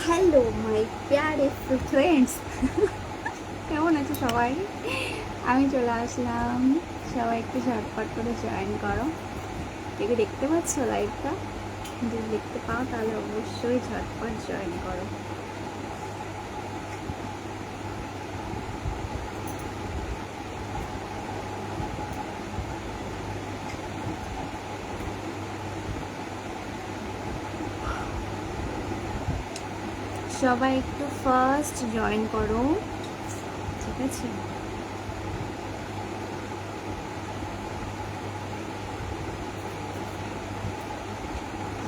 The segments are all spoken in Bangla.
হ্যালো মাই প্যারে ফ্রেন্ডস, কেমন আছো সবাই? আমি চলে আসলাম। সবাই একটু ঝটপট করে জয়েন করো। কেউ দেখতে পাচ্ছ লাইভটা? যদি দেখতে পাও তাহলে অবশ্যই ঝটপট জয়েন করো। সবাই একটু ফার্স্ট জয়েন করো, ঠিক আছে?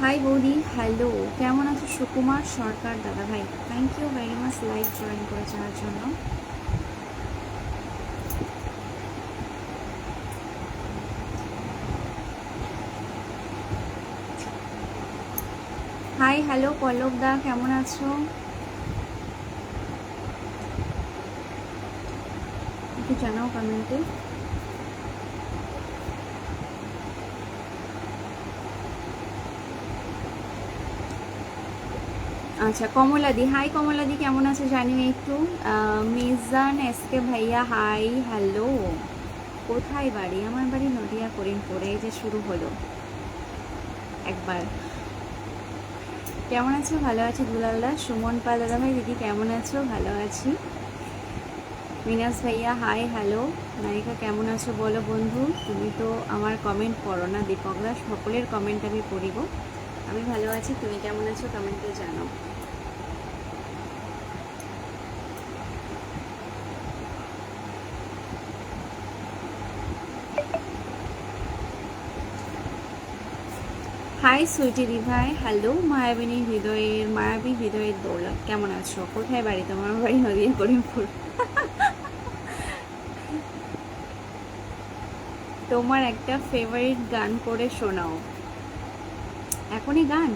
হাই বৌদি, হ্যালো, কেমন আছো? সুকুমার সরকার দাদা ভাই, thank you very much live join করে যাওয়ার জন্য। হাই হ্যালো পল্লব দা, কেমন আছো? একটু জানাও কমেন্টে। আচ্ছা কমলাদি, হাই কমলাদি, কেমন আছে জানিও একটু। মিজান এসকে ভাইয়া, হাই হ্যালো। কোথায় বাড়ি? আমার বাড়ি নদিয়া করিমপুরে। এই যে শুরু হলো একবার। কেমন আছো? ভালো আছি দুলালদা। সুমন পাল দাদা ভাই, দিদি কেমন আছো? ভালো আছি। মিনাস ভাইয়া, হাই হ্যালো। নায়িকা কেমন আছো বলো বন্ধু? তুমি তো আমার কমেন্ট পড়ো না দীপকদা, সকলের কমেন্ট আমি পড়িব। আমি ভালো আছি, তুমি কেমন আছো কমেন্টে জানাও। হাই সুইটি দি ভাই, হ্যালো। মায়াবিনী হৃদয়ের, মায়াবী হৃদয়ের দৌলত, কেমন আছো? কোথায় বাড়ি তোমার? বাড়ি নদিয়া করিমপুর। তোমার একটা ফেভারিট গান করে শোনাও। এখনই গান?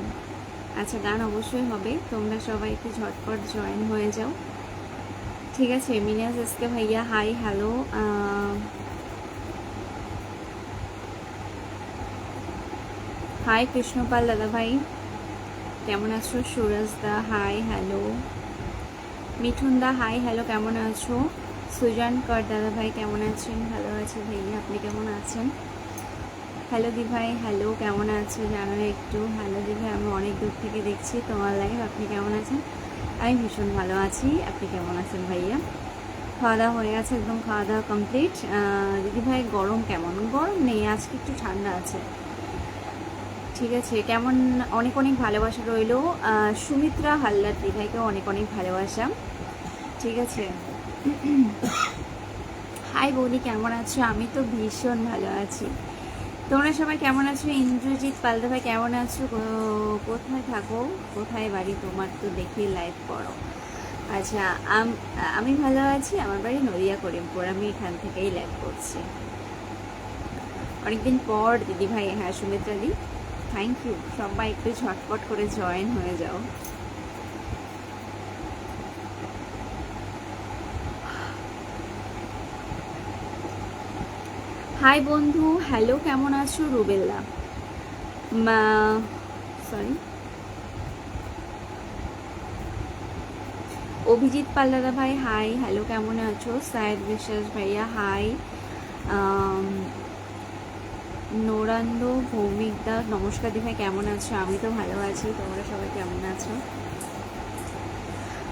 আচ্ছা গান অবশ্যই হবে, তোমরা সবাই একটু ঝটপট জয়েন হয়ে যাও, ঠিক আছে? মিনাজ এসকে ভাইয়া, হাই হ্যালো। হাই কৃষ্ণপাল দাদা ভাই, কেমন আছো? সুরজ দা, হাই হ্যালো। মিঠুন দা, হাই হ্যালো, কেমন আছো? সুজান কর দাদা ভাই, কেমন আছেন? ভালো আছি ভাইয়া, আপনি কেমন আছেন? হ্যালো দি ভাই, হ্যালো, কেমন আছো জানালে একটু। হ্যালো দি ভাই, আমি অনেক দূর থেকে দেখছি তোমার লাইভ, আপনি কেমন আছেন? আমি ভীষণ ভালো আছি, আপনি কেমন আছেন ভাইয়া? খাওয়া দাওয়া হয়ে গেছে, একদম খাওয়া দাওয়া কমপ্লিট। দিদি ভাই গরম কেমন? গরম নেই, আজকে একটু ঠান্ডা আছে, ঠিক আছে? কেমন? অনেক অনেক ভালোবাসা রইলো। সুমিত্রা হালদার দিদিভাইকেও অনেক অনেক ভালোবাসা, ঠিক আছে? হাই বৌদি, কেমন আছো? আমি তো ভীষণ ভালো আছি, তোমরা সবাই কেমন আছো? ইন্দ্রজিৎ পালদা ভাই, কেমন আছো? কোথায় থাকো? কোথায় বাড়ি তোমার? তো দেখি লাইভ করো। আচ্ছা, আমি ভালো আছি, আমার বাড়ি নদিয়া করিমপুর, আমি এখান থেকেই লাইভ করছি। অনেকদিন পর দিদি ভাই। হ্যাঁ সুমিত্রা দি, থ্যাংক ইউ। সবাই একটু ঝটপট করে জয়েন হয়ে যাও। হাই বন্ধু, হ্যালো, কেমন আছো? রুবেল্লা, সরি, অভিজিৎ পাল্লাদা ভাই, হাই হ্যালো, কেমন আছো? সায়েদ বিশ্বাস ভাইয়া, হাই। নৌরান্দ ভৌমিক দা, নমস্কার দি ভাই, কেমন আছো? আমি তো ভালো আছি, তোমরা সবাই কেমন আছো?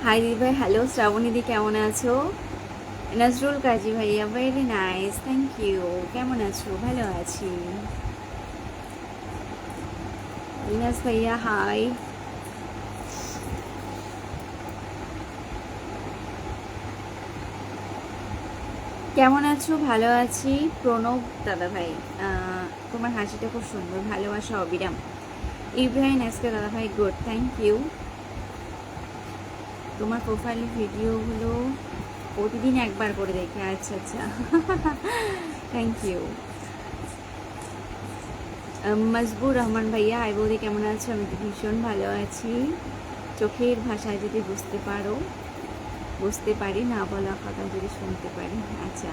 হাই দিদি ভাই, হ্যালো। শ্রাবণী দি, কেমন আছো? নজরুল কাজী ভাইয়া, ভেরি নাইস, থ্যাংক ইউ। কেমন আছো? ভালো আছি। ইনাস ভাইয়া, হাই। কেমন আছো? ভালো আছি। প্রণব দাদা ভাই, তোমার হাসিটা খুব সুন্দর, ভালোবাসা অবিরাম। ইব্রাহিম এসকে দাদা ভাই, গুড, থ্যাংক ইউ। তোমার প্রোফাইলের ভিডিওগুলো প্রতিদিন একবার করে দেখে, আচ্ছা আচ্ছা, থ্যাংক ইউ। মজবুর রহমান ভাইয়া, হাই বৌদি, কেমন আছো? আমি তো ভীষণ ভালো আছি। চোখের ভাষায় যদি বুঝতে পারো, বুঝতে পারি, না বলা কথা যদি শুনতে পারি। আচ্ছা,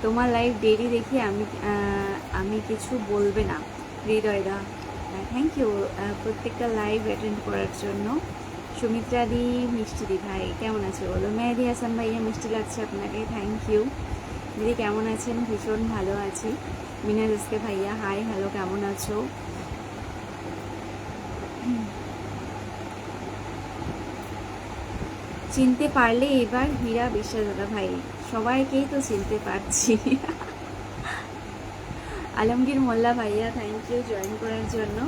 তোমার লাইভ ডেইলি দেখি, আমি কিছু বলবে না? হৃদয়দা, থ্যাংক ইউ প্রত্যেকটা লাইভ অ্যাটেন্ড করার জন্য। সুমিত্রা দি, মিষ্টি দি ভাই কেমন আছে বলো। মেহেদি হাসান ভাইয়া মিষ্টি লাগছে আপনাকে, থ্যাংক ইউ। দিদি কেমন আছেন? ভীষণ ভালো আছি। মিনাজ এসকে ভাইয়া হাই হ্যালো, কেমন আছো? চিনতে পারলে এবার হীরা বিশ্বাস দাদা ভাই, সবাইকেই তো চিনতে পারছি। আলমগীর মোল্লা ভাইয়া থ্যাংক ইউ জয়েন করার জন্য।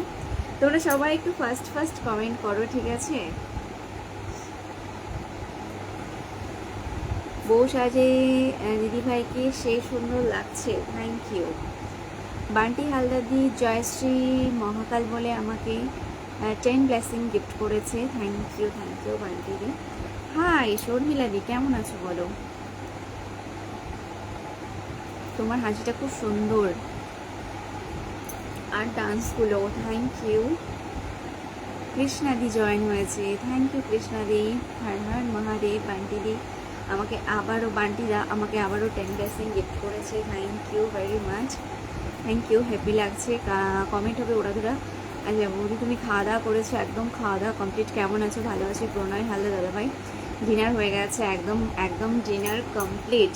তোমরা সবাই একটু ফার্স্ট ফার্স্ট কমেন্ট করো, ঠিক আছে? বউ সাজে দিদিভাইকে সে সুন্দর লাগছে, থ্যাংক ইউ। বান্টি হালদাদি জয়শ্রী মহাকাল বলে আমাকে 10 ব্লেসিং গিফট করেছে, থ্যাংক ইউ বান্টি দি। হাই শর্মিলাদি কেমন আছো বলো। তোমার হাসিটা খুব সুন্দর আর ডান্সগুলো, থ্যাংক ইউ। কৃষ্ণাদি জয়েন হয়েছে, থ্যাংক ইউ কৃষ্ণাদি। হর হর মহাদেব। বান্টিদি আমাকে আবারও, বান্টিদা আমাকে আবারও 10 ব্লেসিং গিফট করেছে, thank you very much, thank you. Happy লাগছে, কমেন্ট হবে ওরা ধরা। আচ্ছা বৌদি তুমি খাওয়া দাওয়া করেছো? একদম খাওয়া দাওয়া কমপ্লিট। কেমন আছো? ভালো আছি। প্রণয় হালদার দাদাভাই ডিনার হয়ে গেছে, একদম একদম ডিনার কমপ্লিট।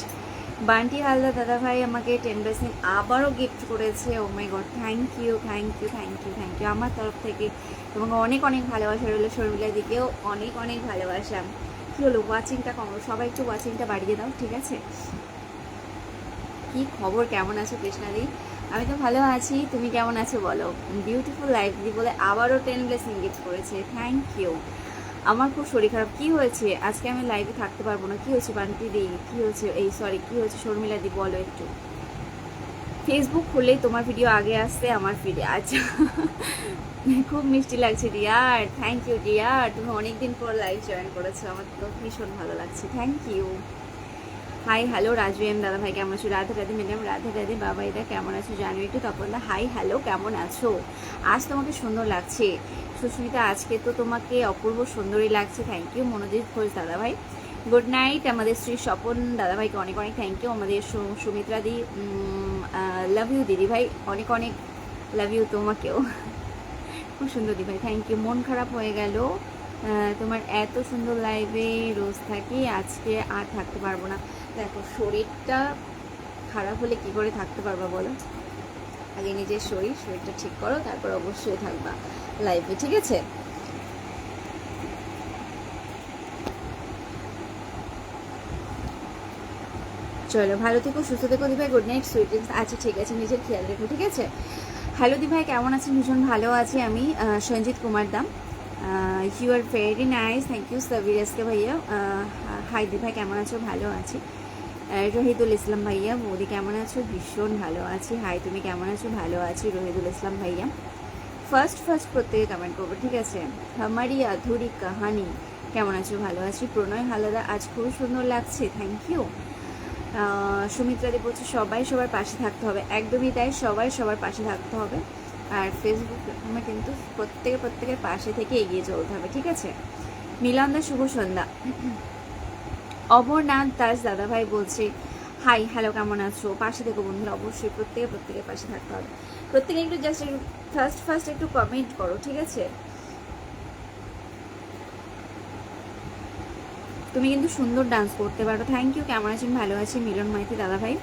বান্টি হালদার দাদাভাই আমাকে 10 ব্লেসিং আবারও গিফট করেছে, oh my god, thank you thank you thank you thank you. আমার তরফ থেকে তোমাকে অনেক অনেক ভালোবাসা রইলো। শর্মিলার দিকেও অনেক অনেক ভালোবাসা। কী হলো ওয়াচিংটা কম, সবাই একটু ওয়াচিংটা বাড়িয়ে দাও, ঠিক আছে? কি খবর, কেমন আছো কৃষ্ণাদি? আমি তো ভালো আছি, তুমি কেমন আছো বলো। বিউটিফুল লাইফ দি বলে আবারও 10 ব্লেসিং গিফট করেছে, থ্যাংক ইউ। আমার খুব শরীর খারাপ। কি হয়েছে? আজকে আমি লাইভে থাকতে পারবো না। কি হয়েছে বান্টি দি? কি হয়েছে? এই সরি, কি হয়েছে শর্মিলা দি বলো একটু। ফেসবুক খুললেই তোমার ভিডিও আগে আসছে আমার ফিডে। আচ্ছা, খুব মিষ্টি লাগছে ডিয়ার, থ্যাংক ইউ ডিয়ার। তুমি অনেকদিন পর লাইভ জয়েন করেছো, আমার তো ভীষণ ভালো লাগছে, thank you. Hi hello Raju M দাদা ভাই কেমন আছো? রাধে রাধে ম্যাডাম, রাধে রাধে বাবাইদা কেমন আছো? জানো একটু তপনদা হাই হ্যালো কেমন আছো? আজ তোমাকে সুন্দর লাগছে সুস্মিতা, আজকে তো তোমাকে অপূর্ব সুন্দরই লাগছে, থ্যাংক ইউ। মনোজিৎ ঘোষ দাদা ভাই গুড নাইট। আমাদের শ্রী স্বপন দাদা ভাইকে অনেক অনেক থ্যাংক ইউ। আমাদের সুমিত্রা দি লাভ ইউ দিদি ভাই, অনেক অনেক লাভ ইউ তোমাকেও, খুব সুন্দর দিদি ভাই, থ্যাংক ইউ। মন খারাপ হয়ে গেল তোমার এত সুন্দর লাইভে রোজ থাকি, আজকে আর থাকতে পারবো না। দেখো শরীরটা খারাপ হলে কি করে থাকতে পারবা বলো? আগে নিজের শরীরটা ঠিক করো, তারপর অবশ্যই থাকবা লাইভে, ঠিক আছে? চলো ভালো থেকো, সুস্থ থেকো দিভাই, গুড নাইট সুইট ড্রিমস। আচ্ছা ঠিক আছে, নিজের খেয়াল রেখো, ঠিক আছে? হ্যালো দিভাই কেমন আছেন? ভীষণ ভালো আছি আমি। Sanjit Kumar Dam, you are very nice, thank you Sabir SK ভাইয়া। হাই দিভাই কেমন আছো? ভালো আছি। রহিদুল ইসলাম ভাইয়া, বৌদি কেমন আছো? ভীষণ ভালো আছি। হাই তুমি কেমন আছো? ভালো আছি রহিদুল ইসলাম ভাইয়া। ফার্স্ট প্রত্যেকে কমেন্ট করবো, ঠিক আছে? হামারি আধুরি কাহানি কেমন আছো? ভালো আছি। প্রণয় হালদা আজ খুব সুন্দর লাগছে, থ্যাংক ইউ। সুমিত্রাদি বলছে সবাই সবার পাশে থাকতে হবে, একদমই তাই, সবাই সবার পাশে থাকতে হবে। আর ফেসবুক প্ল্যাটফর্মে কিন্তু প্রত্যেকের পাশে থেকে এগিয়ে চলতে হবে, ঠিক আছে? মিলন দা শুভ সন্ধ্যা। অমরনাথ দাস দাদাভাই বলছে হাই হ্যালো কেমন আছো? পাশে থেকো বন্ধুরা, অবশ্যই প্রত্যেকের পাশে থাকতে হবে। প্রত্যেকে একটু জাস্ট একটু ফার্স্ট একটু কমেন্ট করো, ঠিক আছে? তুমি কিন্তু সুন্দর ডান্স করতে পারো, থ্যাংক ইউ। কেমন আছেন? ভালো আছি। মিলন মাইতি দাদাভাই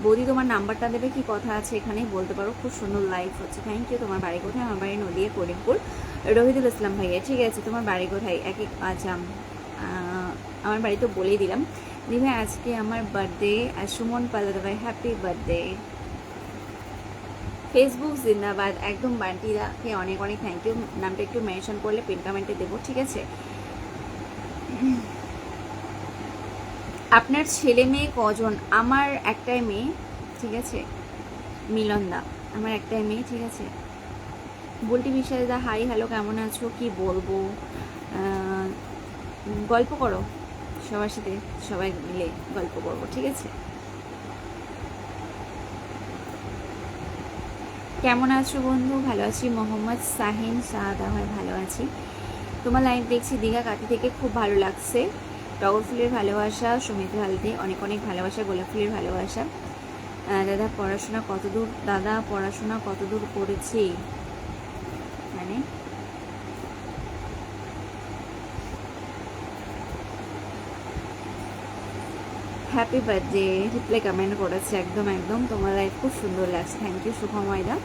বৌদি তোমার নাম্বারটা দেবে, কি কথা আছে এখানেই বলতে পারো, খুব সুন্দর লাইভ হচ্ছে, থ্যাংক ইউ। তোমার বাড়ি কোথায়? আমার বাড়ি নদিয়া করিমপুর। রহিদুল ইসলাম ভাইয়া ঠিক আছে, তোমার বাড়ি কোথায়? আচ্ছা আমার বাড়ি তো বলেই দিলাম। দিভাই আজকে আমার বার্থডে, আর সুমন পাল দাদাভাই হ্যাপি বার্থডে। ফেসবুক জিন্দাবাদ, একদম বান্টিদাকে অনেক অনেক থ্যাংক ইউ। নামটা একটু মেনশন করলে পিন কমেন্টে দেবো, ঠিক আছে? আপনার ছেলে মেয়ে কজন? আমার একটাই মেয়ে, ঠিক আছে? মিলন দা আমার একটাই মেয়ে, ঠিক আছে? বলটি বিশ্বাস দা হাই হ্যালো কেমন আছো? কি বলবো, গল্প করো সবার সাথে, সবাই মিলে গল্প করবো, ঠিক আছে? কেমন আছো বন্ধু? ভালো আছি। মোহাম্মদ সাহিন সাদা ভাই ভালো আছি। তোমার লাইভ দেখছি দীঘা কাটি থেকে, খুব ভালো লাগছে। টগর ফুলের ভালোবাসা, সুমিত হালদি অনেক অনেক ভালোবাসা, গোলাপ ফুলের ভালোবাসা। দাদা পড়াশোনা কতদূর? দাদা পড়াশোনা কতদূর করেছি? এখানে। হ্যাপি বার্থডে রিপ্লাই কমেন্ট করেছে, একদম একদম তোমার লাইফ খুব সুন্দর লাগছে। Thank you শুভময়দা।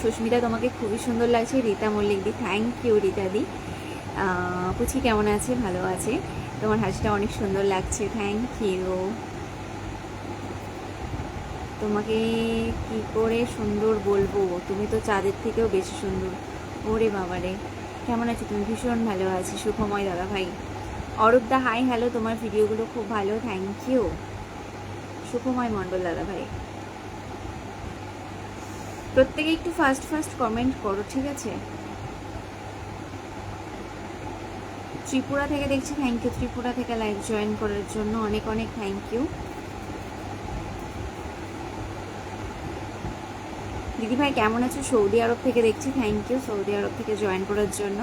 সুস্মিতা তোমাকে খুবই সুন্দর লাগছে। রীতা মল্লিক দি, থ্যাংক ইউ রীতা দি। পুচি কেমন আছে? ভালো আছে। তোমার হাসিটা অনেক সুন্দর লাগছে, থ্যাংক ইউ। তোমাকে কি করে সুন্দর বলবো, তুমি তো চাঁদের থেকেও বেশি সুন্দর। ওরে বাবারে, কেমন আছো তুমি? ভীষণ ভালো আছি সুখময় দাদা ভাই। অরূপদা হাই হ্যালো, তোমার ভিডিওগুলো খুব ভালো, থ্যাংক ইউ। সুখময় মণ্ডল দাদা ভাই, প্রত্যেকে একটু ফার্স্ট ফার্স্ট কমেন্ট করো, ঠিক আছে? ত্রিপুরা থেকে দেখছি, থ্যাংক ইউ ত্রিপুরা থেকে লাইভ জয়েন করার জন্য, অনেক অনেক থ্যাংক ইউ। দিদিভাই কেমন আছো? সৌদি আরব থেকে দেখছি, থ্যাংক ইউ সৌদি আরব থেকে জয়েন করার জন্য।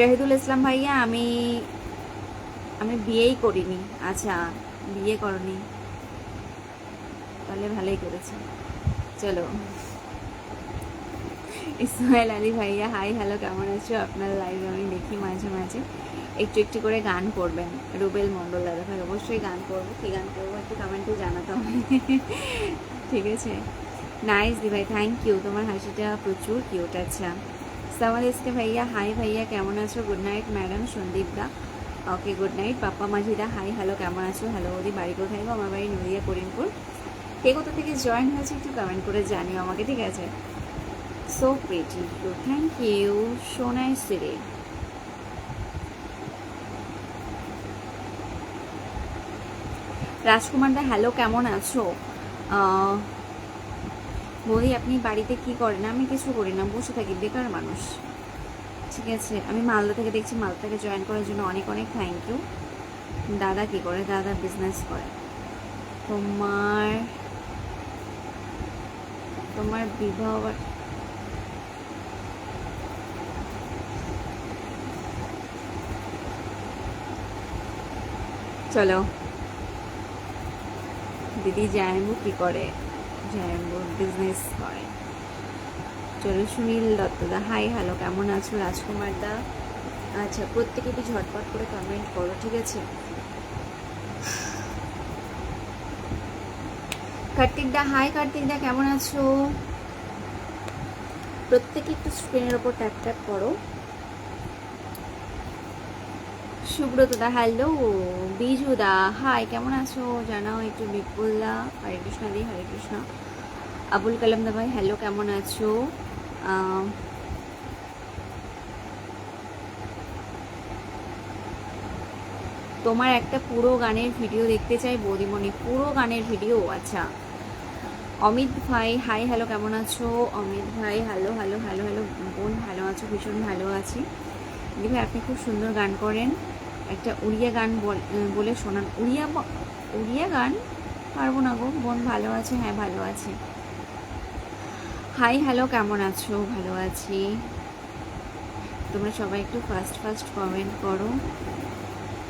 রাহিদুল ইসলাম ভাইয়া, আমি বিয়েই করিনি। আচ্ছা, বিয়ে করনি, তাহলে ভালোই করেছে। চলো। ইসমাইল আলী ভাইয়া হাই হ্যালো, কেমন আছো? আপনার লাইভ আমি দেখি মাঝে মাঝে, একটু একটু করে গান করবেন। রুবেল মণ্ডল দাদা ভাই, অবশ্যই গান করবো। কী গান করবো একটু কমেন্টে জানাতে হবে, ঠিক আছে? নাইস দি ভাই, থ্যাংক ইউ। তোমার হাসিটা প্রচুর কিউট। আচ্ছা, সামাদ এসকে ভাইয়া হাই ভাইয়া, কেমন আছো? গুড নাইট ম্যাডাম সন্দীপ দা, ওকে গুড নাইট। পাপ্পা মাঝিদা হাই হ্যালো, কেমন আছো? হ্যালো ওদি, বাড়ি কোথায়? আমার বাড়ি নদিয়া করিমপুর। কে কোথা থেকে জয়েন হয়েছে একটু কমেন্ট করে জানিও আমাকে, ঠিক আছে? So pretty, thank you, so nice রে। রাজকুমার দা হ্যালো, কেমন আছো? বৌদি আপনি বাড়িতে কি করেন? আমি কিছু করি না, বসে থাকি, বেকার মানুষ, ঠিক আছে? আমি মালদা থেকে দেখছি, মালদা থেকে জয়েন করার জন্য অনেক অনেক থ্যাংক ইউ। দাদা কি করে? দাদা বিজনেস করে। তোমার বিবাহ, চলো। দিদি জায়ম্বু কি করে? জায়ম্বু বিজনেস করে। চলো। সুনীল দত্তদা হাই হ্যালো, কেমন আছো? রাজকুমার দা, আচ্ছা প্রত্যেকে একটু ঝটপট করে কমেন্ট করো, ঠিক আছে? কার্তিক দা হাই, কার্তিক দা কেমন আছো? প্রত্যেকে একটু স্ক্রিনের ওপর ট্যাপ ট্যাপ করো। সুব্রত দা হ্যালো, বিজু দা হাই, কেমন আছো জানাও একটু। বিপুল দা হরে কৃষ্ণ দি, হরে কৃষ্ণ। আবুল কালাম দা ভাই হ্যালো, কেমন আছো? তোমার একটা পুরো গানের ভিডিও দেখতে চাই বৌদিমণি, পুরো গানের ভিডিও। আচ্ছা, অমিত ভাই হাই হ্যালো, কেমন আছো? অমিত ভাই হ্যালো হ্যালো হ্যালো হ্যালো। বোন ভালো আছো? ভীষণ ভালো আছি। দিদি ভাই আপনি খুব সুন্দর গান করেন, একটা উড়িয়া গান বলে শোনান। উড়িয়া গান পারবো না গো বোন। ভালো আছে? হ্যাঁ ভালো আছে। হাই হ্যালো, কেমন আছো? ভালো আছি। তোমরা সবাই একটু ফার্স্ট ফার্স্ট কমেন্ট করো,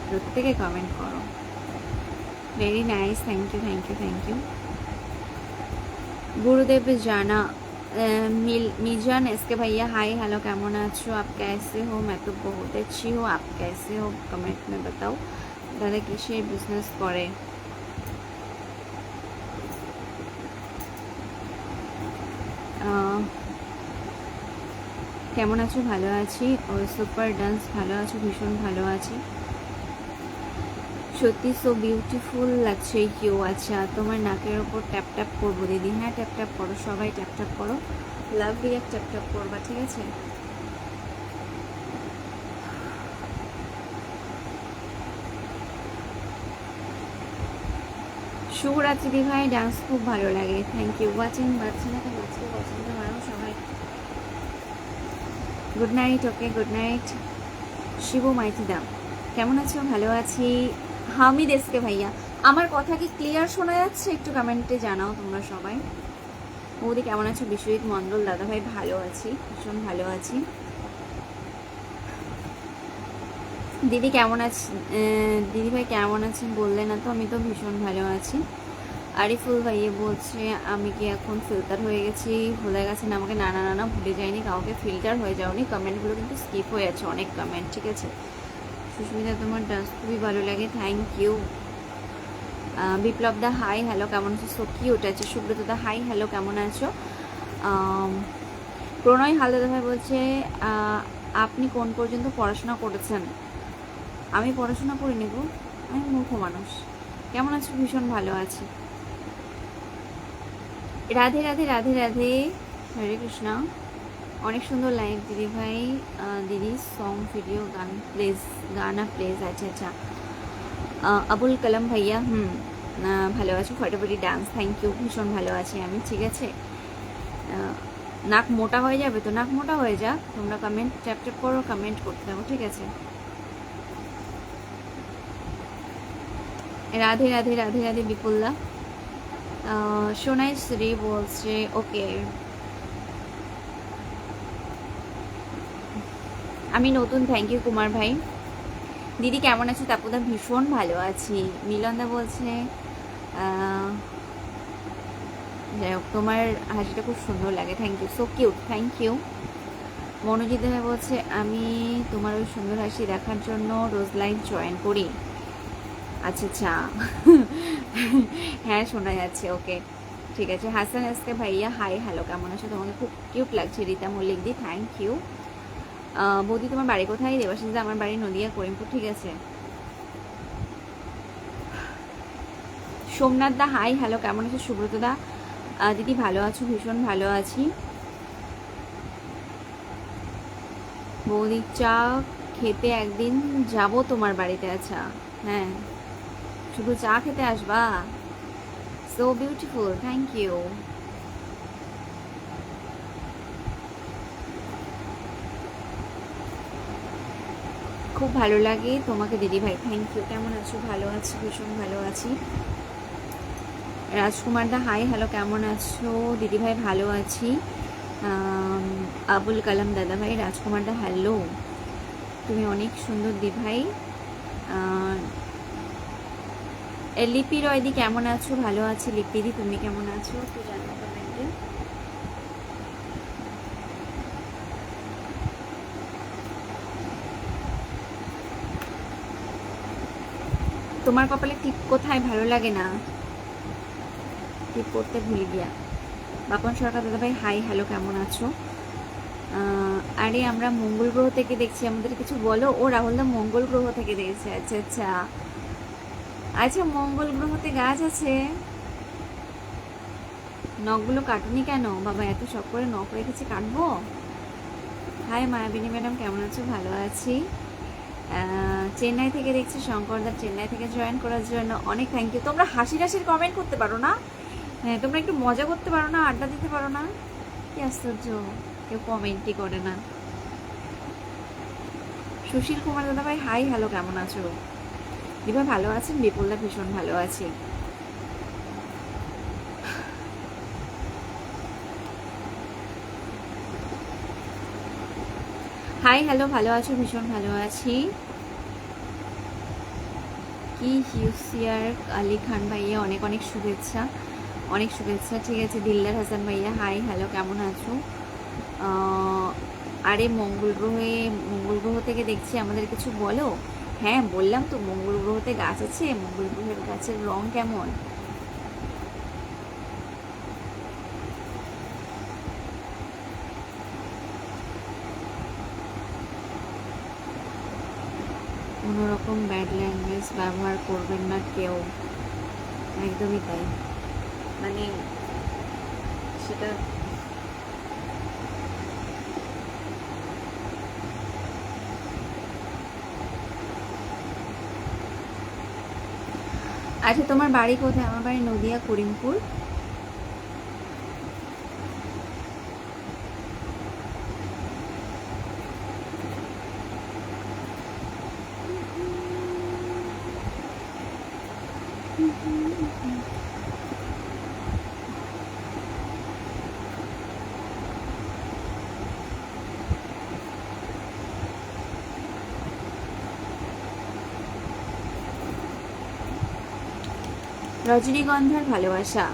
প্রত্যেকে কমেন্ট করো। Very nice, thank you thank you thank you. Gurudev Jana Mizan SK भैया हाय हेलो, केमन आछो? आप कैसे हो? मैं तो बहुत अच्छी हूँ, आप कैसे हो? कमेंट में बताओ। दादा किसे बिजनेस करे? কেমন আছো? ভালো আছি। ও সুপার ডান্স, ভালো আছো? ভীষণ ভালো আছি। সত্যি সো বিউটিফুল লাগছে কেউ। আচ্ছা, তোমার নাকের ওপর ট্যাপ ট্যাপ করবো দিদি। হ্যাঁ ট্যাপ ট্যাপ করো, সবাই ট্যাপ ট্যাপ করো। লাভ রিয়াক্ট ট্যাপ ট্যাপ করবা, ঠিক আছে? শুভরাত্রি দি ভাই, ডান্স খুব ভালো লাগে, থ্যাংক ইউ। ওয়াচিং পাচ্ছি না তো, আজকে পছন্দ করো সবাই। Good night, okay good night. Shiv মাইতিদা কেমন আছো? ভালো আছি। হামিদ এসকে ভাইয়া, আমার কথা কি ক্লিয়ার শোনা যাচ্ছে? একটু কমেন্টে জানাও তোমরা সবাই। বৌদি কেমন আছো? বিশ্বজিৎ মণ্ডল দাদা ভাই ভালো আছি, ভীষণ ভালো আছি। দিদি কেমন আছেন? দিদি ভাই কেমন আছেন বললে না তো। আমি তো ভীষণ ভালো আছি। আরিফুল ভাইয়ে বলছে আমি কি এখন ফিল্টার হয়ে গেছি, ভুলে গেছেন আমাকে? না না না না, ভুলে যায়নি কাউকে, ফিল্টার হয়ে যাওনি। কমেন্টগুলো কিন্তু স্কিপ হয়ে আছে অনেক কমেন্ট, ঠিক আছে। সুস্মিতা তোমার ডান্স খুবই ভালো লাগে, থ্যাংক ইউ। বিপ্লব দা হাই হ্যালো, কেমন আছো? সো কিউট আছে। সুব্রত দা হাই হ্যালো, কেমন আছো? প্রণয় হালদার ভাই বলছে আপনি কোন পর্যন্ত পড়াশোনা করেছেন? আমি পড়াশোনা করিনি গো, আমি মূর্খ মানুষ। কেমন আছো? ভীষণ ভালো আছি। রাধে রাধে রাধে রাধে, হরে কৃষ্ণা। অনেক সুন্দর লাইভ দিদি ভাই। দিদি সং ভিডিও গান প্লেজ, গানা প্লেজ। আচ্ছা আচ্ছা। আবুল কালাম ভাইয়া, ভালো আছো? ফটোফটি ডান্স, থ্যাংক ইউ। ভীষণ ভালো আছি আমি, ঠিক আছে। নাক মোটা হয়ে যাবে তো নাক মোটা হয়ে যাক, তোমরা কমেন্ট ট্যাপ ট্যাপ করো, কমেন্ট করতে থাকো, ঠিক আছে। রাধে রাধে রাধে রাধে বিপুলদা। সোনাই শ্রী বলছে ওকে, আমি নতুন, থ্যাংক ইউ কুমার ভাই। দিদি কেমন আছে? তাপুদা ভীষণ ভালো আছি। মিলনদা বলছে যাই হোক তোমার হাসিটা খুব সুন্দর লাগে, thank you, so cute, thank you. Monojit ভাই বলছে আমি তোমার ওই সুন্দর হাসি দেখার জন্য রোজ লাইভ জয়েন করি। আচ্ছা আচ্ছা, হ্যাঁ শোনা যাচ্ছে, ওকে ঠিক আছে। হাসান এসকে ভাইয়া হাই হ্যালো, কেমন আছো? তোমাকে খুব কিউট লাগছে। রীতা মল্লিক দি, থ্যাংক ইউ। বৌদি তোমার বাড়ি কোথায়? দেবাশিস দা আমার বাড়ি নদিয়া করিমপুর, ঠিক আছে। সোমনাথ দা হাই হ্যালো, কেমন আছো? সুব্রত দা দিদি ভালো আছো? ভীষণ ভালো আছি। বৌদি চা খেতে একদিন যাব তোমার বাড়িতে। আচ্ছা হ্যাঁ, শুধু চা খেতে আসবা? So beautiful, thank you. খুব ভালো লাগে তোমাকে দিদি ভাই, থ্যাংক ইউ। কেমন আছো? ভালো আছি, ভীষণ ভালো আছি। রাজকুমার দা হাই হ্যালো, কেমন আছো? দিদি ভাই ভালো আছি। আবুল কালাম দাদা ভাই, রাজকুমার দা হ্যালো, তুমি অনেক সুন্দর দি ভাই। লিপি রয়দি কেমন আছো? ভালো আছি লিপিদি, তুমি কেমন আছো একটু জানো কমেন্টে। তোমার কপালে টিপ কোথায় ভালো লাগে না? টিপ করতে ভুলে গিয়া। বাপন সরকার দাদা ভাই হাই হ্যালো, কেমন আছো? আরে আমরা মঙ্গল গ্রহ থেকে দেখছি, আমাদের কিছু বলো। ও রাহুল দা মঙ্গল গ্রহ থেকে দেখছে, আচ্ছা আচ্ছা। আচ্ছা মঙ্গল গ্রহতে গাছ আছে? নখগুলো কাটুনি কেন বাবা? এত শখ করে নখ রেখেছি, কাটবো? হাই মায়াবিনী ম্যাডাম, কেমন আছো? ভালো আছি। চেন্নাই থেকে দেখছি, শঙ্করদা চেন্নাই থেকে জয়েন করার জন্য অনেক থ্যাংক ইউ। তোমরা হাসি হাসির কমেন্ট করতে পারো না? হ্যাঁ, তোমরা একটু মজা করতে পারো না? আড্ডা দিতে পারো না? কি আশ্চর্য, কেউ কমেন্টই করে না। সুশীল কুমার দাদা ভাই হাই হ্যালো, কেমন আছো? দিবা ভালো আছেন? বিপুলদা ভীষণ ভালো আছি। হাই হ্যালো, ভালো আছো? ভীষণ ভালো আছি। কি হিউসিয়ার আলী খান ভাইয়া, অনেক অনেক শুভেচ্ছা, অনেক শুভেচ্ছা, ঠিক আছে। দিলদার হাসান ভাইয়া হাই হ্যালো, কেমন আছো? আরে মঙ্গল গ্রহ থেকে দেখছি, আমাদের কিছু বলো। হ্যাঁ বললাম তো, মঙ্গল গ্রহতে গাছ আছে। মঙ্গল গ্রহের গাছের রং কেমন? কোনোরকম ব্যাড ল্যাঙ্গুয়েজ ব্যবহার করবেন না কেউ, একদমই তাই। মানে সেটা আচ্ছা তোমার বাড়ি কোথায়? আমার বাড়ি নদিয়া করিমপুর। রজনীগন্ধার ভালোবাসা,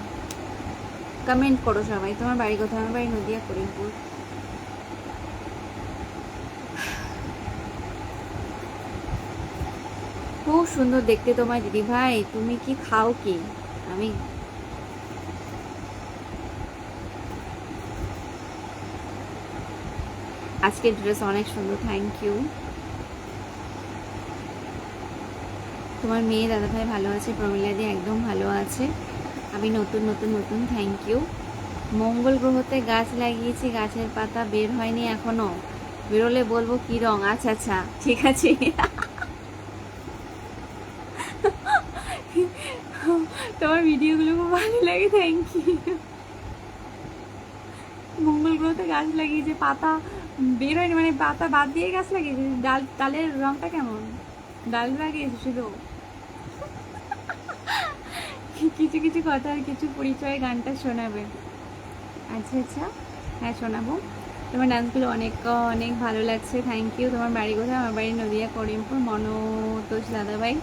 কমেন্ট করো সবাই। তোমার বাড়ি কোথায়? আমার বাড়ি নদিয়া করিমপুর। খুব সুন্দর দেখতে তোমার দিদি ভাই। তুমি কি খাও কি? আমি আজকের ড্রেস অনেক সুন্দর, থ্যাংক ইউ। তোমার মেয়ে দাদা ভাই ভালো আছে? প্রমিলা দি একদম ভালো আছে। আমি নতুন নতুন নতুন, থ্যাংক ইউ। মঙ্গল গ্রহতে গাছ লাগিয়েছি, গাছের পাতা বের হয়নি এখনো, বেরোলে বলবো কি রং। আচ্ছা আচ্ছা, ঠিক আছে। তোমার ভিডিওগুলো খুব ভালো লাগে, থ্যাংক ইউ। মঙ্গল গ্রহতে গাছ লাগিয়েছে, পাতা বের হয়নি মানে পাতা বাদ দিয়ে গাছ লাগিয়েছে। ডালের রংটা কেমন? ডাল লাগিয়েছে শুধু? কিছু কিছু কথা আর কিছু পরিচয় গানটা শোনাবে। আচ্ছা আচ্ছা, হ্যাঁ শোনাবো। তোমার ডান্সগুলো অনেক অনেক ভালো লাগছে, থ্যাংক ইউ। তোমার বাড়ি কোথায়? আমার বাড়ি নদিয়া করিমপুর। মনোতোষ দাদাভাই,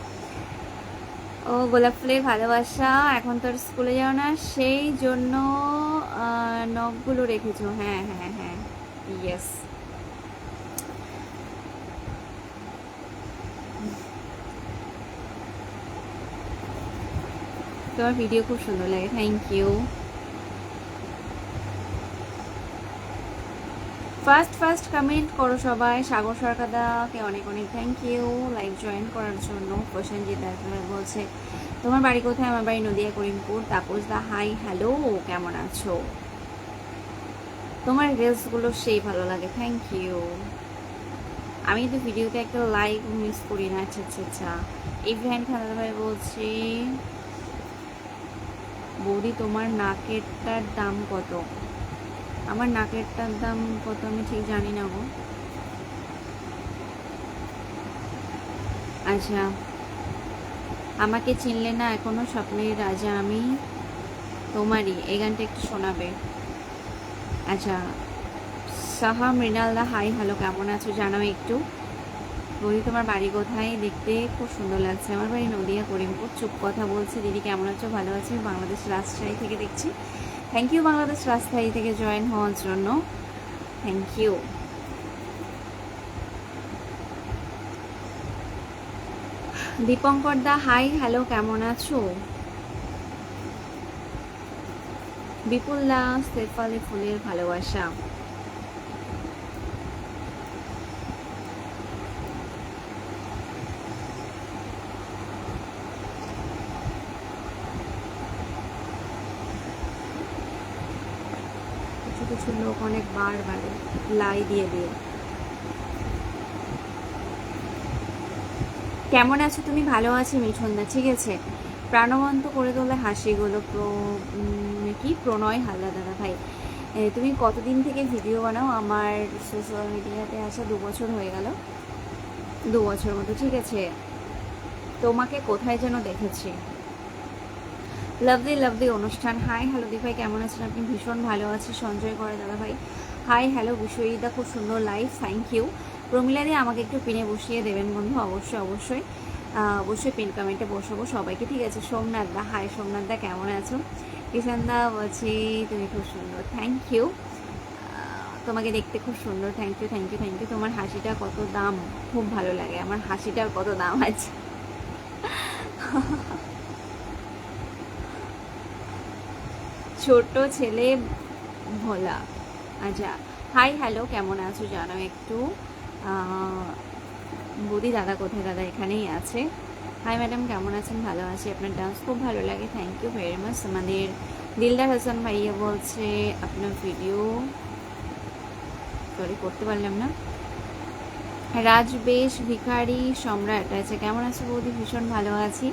ও গোলাপ ফুলের ভালোবাসা। এখন তোর স্কুলে যাও না সেই জন্য নখগুলো রেখেছো? হ্যাঁ হ্যাঁ হ্যাঁ, ইয়েস। তোমার ভিডিও খুব সুন্দর লাগে, থ্যাংক ইউ। ফার্স্ট কমেন্ট করো সবাই। সাগর সরকারদাকে অনেক অনেক থ্যাংক ইউ লাইভ জয়েন করার জন্য। প্রসেনজিৎ দাস বলছে তোমার বাড়ি কোথায়? আমার বাড়ি নদিয়া করিমপুর। তাপস দা হাই হ্যালো, কেমন আছো? তোমার রিলসগুলো সেই ভালো লাগে, থ্যাংক ইউ। আমি তো ভিডিওতে একটা লাইক মিস করি না। আচ্ছা আচ্ছা আচ্ছা। ইব্রাহিম খান ভাই বলছি বৌদি তোমার নাকেরটার দাম কত? আমার নাকেরটার দাম কত আমি ঠিক জানি না গো। আচ্ছা, আমাকে চিনলে না এখনো, স্বপ্নের রাজা আমি তোমারই, এই গানটা একটু শোনাবে। আচ্ছা, সাহা মৃণালদা হাই হ্যালো, কেমন আছো জানাও একটু। বৌদি তোমার বাড়ি কোথায়? দেখতে খুব সুন্দর লাগছে। আমার বাড়ি নদিয়া করিমপুর। চুপ কথা বলছে দিদি, কেমন আছো? ভালো আছি। বাংলাদেশ রাজশাহী থেকে দেখছি, থ্যাংক ইউ। বাংলাদেশ রাজশাহী থেকে জয়েন হওয়ার জন্য থ্যাংক ইউ। দীপঙ্কর দা হাই হ্যালো, কেমন আছো? বিপুল দা শেফালি ফুলের ভালোবাসা। কিছু কিছু লোক অনেক বার লাই দিয়ে দিয়ে। কেমন আছো তুমি? ভালো আছি মিঠুনদা, ঠিক আছে। প্রাণবন্ত করে তোলে হাসিগুলো কি প্রণয় হালদার দাদা ভাই, তুমি কতদিন থেকে ভিডিও বানাও? আমার সোশ্যাল মিডিয়াতে আসা 2 বছর হয়ে গেল, 2 বছর মতো, ঠিক আছে। তোমাকে কোথায় যেন দেখেছি। লাভলি লাভলি অনুষ্ঠান, হাই হ্যালো দি ভাই, কেমন আছেন আপনি? ভীষণ ভালো আছি। সঞ্জয় করে দাদা ভাই হাই হ্যালো। বিশ্বজিৎদা খুব সুন্দর লাইভ, থ্যাংক ইউ। প্রমিলা দিয়ে আমাকে একটু পিনে বসিয়ে দেবেন বন্ধু, অবশ্যই অবশ্যই অবশ্যই পিন কমেন্টে বসাবো সবাইকে, ঠিক আছে। সোমনাথ দা হাই, সোমনাথ দা কেমন আছো? কিষান দা বলছি তুমি খুব সুন্দর, থ্যাংক ইউ। তোমাকে দেখতে খুব সুন্দর, thank you thank you thank you. তোমার হাসিটা কত দাম, খুব ভালো লাগে। আমার হাসিটার কত দাম আছে। ছোট ছেলে ভোলা, আচ্ছা। হাই হ্যালো, কেমন আছো জানাও একটু। বৌদি দাদা কোথায়? দাদা এখানেই আছে। হাই ম্যাডাম, কেমন আছেন? ভালো আছি, আপনার ডান্স খুব ভালো লাগে, থ্যাংক ইউ ভেরি মাচ। আমাদের দিলদার হাসান ভাইয়া বলছে আপনার ভিডিও, সরি করতে পারলাম না। রাজবেশ ভিখারি সম্রাট, আচ্ছা কেমন আছো বৌদি? ভীষণ ভালো আছি।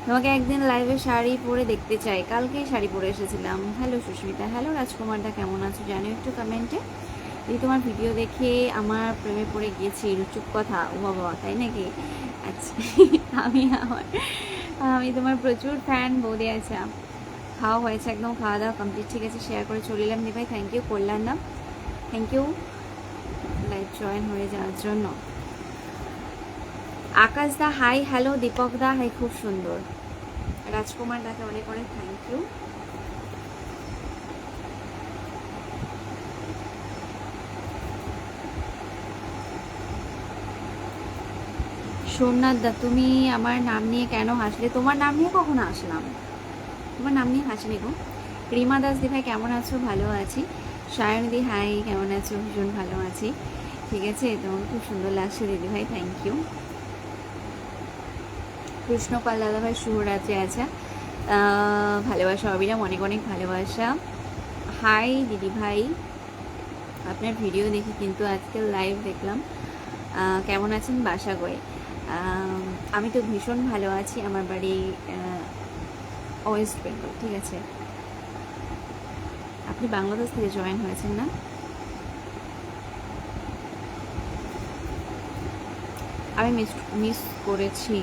তোমাকে একদিন লাইভে শাড়ি পরে দেখতে চাই, কালকেই শাড়ি পরে এসেছিলাম। হ্যালো সুস্মিতা, হ্যালো রাজকুমারদা, কেমন আছো জানিও একটু কমেন্টে। এই তোমার ভিডিও দেখে আমার প্রেমে পড়ে গিয়েছি, চুপ কথা। ও বাবা, তাই নাকি? আচ্ছা। আমি তোমার প্রচুর ফ্যান বৌদি। আচ্ছা, খাওয়া হয়েছে একদম, খাওয়া দাওয়া কমপ্লিট, ঠিক আছে। শেয়ার করে চলে এলাম দি ভাই, থ্যাংক ইউ। করলাম না, থ্যাংক ইউ লাইভ জয়েন হয়ে যাওয়ার জন্য। আকাশ দা হাই হ্যালো। দীপক দা হাই, খুব সুন্দর। রাজকুমার দাকে অনেক অনেক থ্যাংক ইউ। সোমনাথ দা, তুমি আমার নাম নিয়ে কেন হাসলে? তোমার নাম নিয়ে কখন হাসলাম? তোমার নাম নিয়ে হাসিনি গো। রিমা দাস দি ভাই কেমন আছো? ভালো আছি। সায়নদি হাই, কেমন আছো? ভীষণ ভালো আছি। ঠিক আছে, তোমাকে খুব সুন্দর লাগছে দিদি ভাই, থ্যাংক ইউ। কৃষ্ণপাল দাদা ভাই শুভরাত্রি। আচ্ছা, ভালোবাসা অবিরাম, অনেক অনেক ভালোবাসা। হাই দিদি ভাই, আপনার ভিডিও দেখি কিন্তু আজকাল লাইভ দেখলাম। কেমন আছেন বাসা গয়ে? আমি তো ভীষণ ভালো আছি। আমার বাড়ি ওয়েস্ট বেঙ্গল। ঠিক আছে, আপনি বাংলাদেশ থেকে জয়েন হয়েছেন না? আমি মিস করেছি।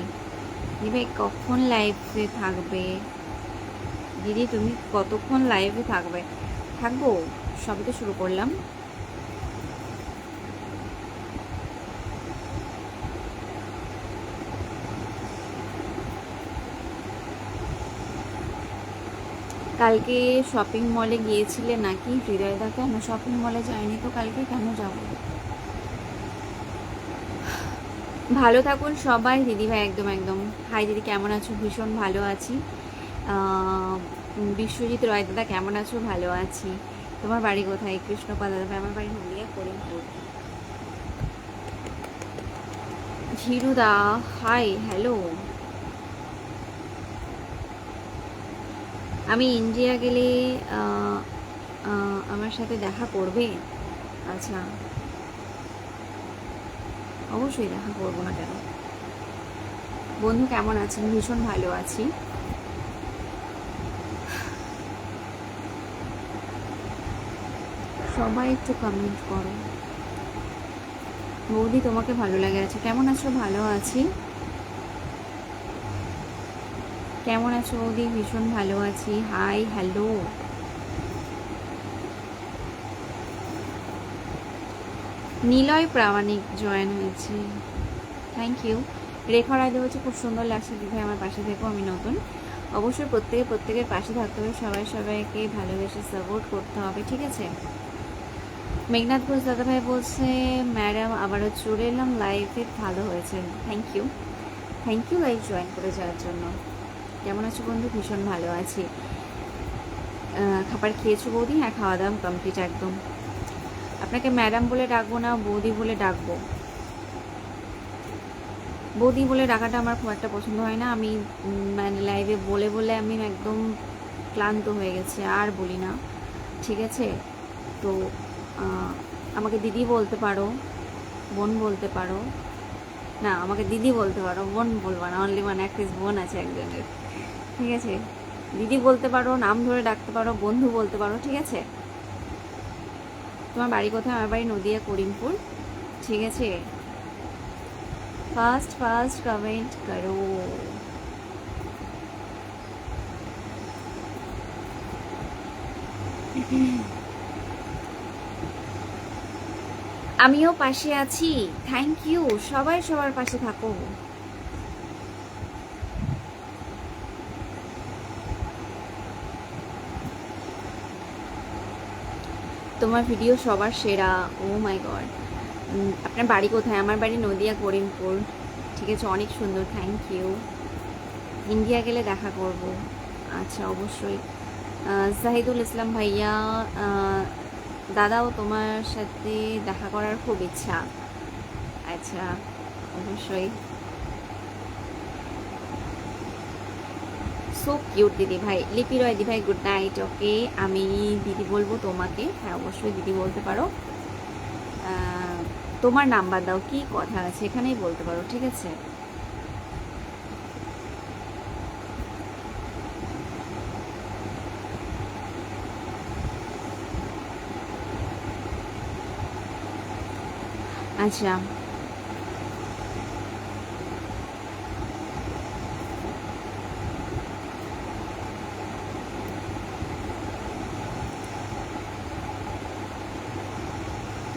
দিদি কখন লাইভে থাকবে? দিদি তুমি কতক্ষণ লাইভে থাকবে? থাকবো, সবে তো শুরু করলাম। কালকে শপিং মলে গিয়েছিলে নাকি হৃদয়দা? কেন শপিং মলে যায়নি তো কালকে, কেন যাব? ভালো থাকুন সবাই দিদিভাই, একদম একদম। হাই দিদি, কেমন আছো? ভীষণ ভালো আছি। বিশ্বজিৎ রয় দাদা কেমন আছো? ভালো আছি। তোমার বাড়ি কোথায়? কৃষ্ণপাল দাদা ভাই, আমার বাড়ি নদিয়া করিমপুর। ঝিরুদা হাই, হ্যালো। আমি ইন্ডিয়া গেলে আমার সাথে দেখা করবে? আচ্ছা, অবশ্যই দেখা করবো না কেন। বন্ধু কেমন আছেন? ভীষণ ভালো আছি। সবাই একটু কমেন্ট করো। বৌদি তোমাকে ভালো লাগে আছে, কেমন আছো? ভালো আছি। কেমন আছো বৌদি? ভীষণ ভালো আছি। Hi, hello. Niloy Pramanik join হয়েছে, থ্যাংক ইউ। রেখা রায় বলছে খুব সুন্দর লাগছে দিদি, আমার পাশে থেকো, আমি নতুন। অবশ্যই প্রত্যেকের পাশে থাকতে হবে, সবাইকে ভালোবেসে সাপোর্ট করতে হবে, ঠিক আছে। মেঘনাথ ঘোষ দাদাভাই বলছে ম্যাডাম আবারও চলে এলাম লাইভে, ভালো হয়েছে, থ্যাংক ইউ লাইভ জয়েন করে যাওয়ার জন্য। কেমন আছো বন্ধু? ভীষণ ভালো আছি। খাবার খেয়েছো বৌদি? হ্যাঁ, খাওয়া দাওয়া কমপ্লিট একদম। আপনাকে ম্যাডাম বলে ডাকবো না বৌদি বলে ডাকবো? বৌদি বলে ডাকাটা আমার খুব একটা পছন্দ হয় না। আমি মানে লাইভে বলে বলে আমি একদম ক্লান্ত হয়ে গেছে, আর বলি না, ঠিক আছে। তো আমাকে দিদি বলতে পারো, বোন বলতে পারো। না, আমাকে দিদি বলতে পারো, বোন বলবো না, অনলি ওয়ান অ্যাক্ট্রেস বোন আছে একজনের, ঠিক আছে। দিদি বলতে পারো, নাম ধরে ডাকতে পারো, বন্ধু বলতে পারো, ঠিক আছে। তোমার বাড়ি কোথায়? আমার বাড়ি নদিয়া করিমপুর, ঠিক আছে। ফার্স্ট কমেন্ট করো। আমিও পাশে আছি, থ্যাংক ইউ। সবাই সবার পাশে থাকো। তোমার ভিডিও সবার সেরা। ও মাই গড। আপনার বাড়ি কোথায়? আমার বাড়ি নদিয়া করিমপুর, ঠিক আছে, অনেক সুন্দর, থ্যাংক ইউ। ইন্ডিয়া গেলে দেখা করব, আচ্ছা অবশ্যই। জাহিদুল ইসলাম ভাইয়া, দাদাও তোমার সাথে দেখা করার খুব ইচ্ছা, আচ্ছা অবশ্যই। সো কিউট দিদি ভাই। লিপি রয় দিদি ভাই গুড নাইট। ওকে, আমি দিদি বলবো তোমাকে? হ্যাঁ, অবশ্যই দিদি বলতে পারো। তোমার নাম্বার দাও, কি কথা আছে এখানেই বলতে পারো, ঠিক আছে। আচ্ছা,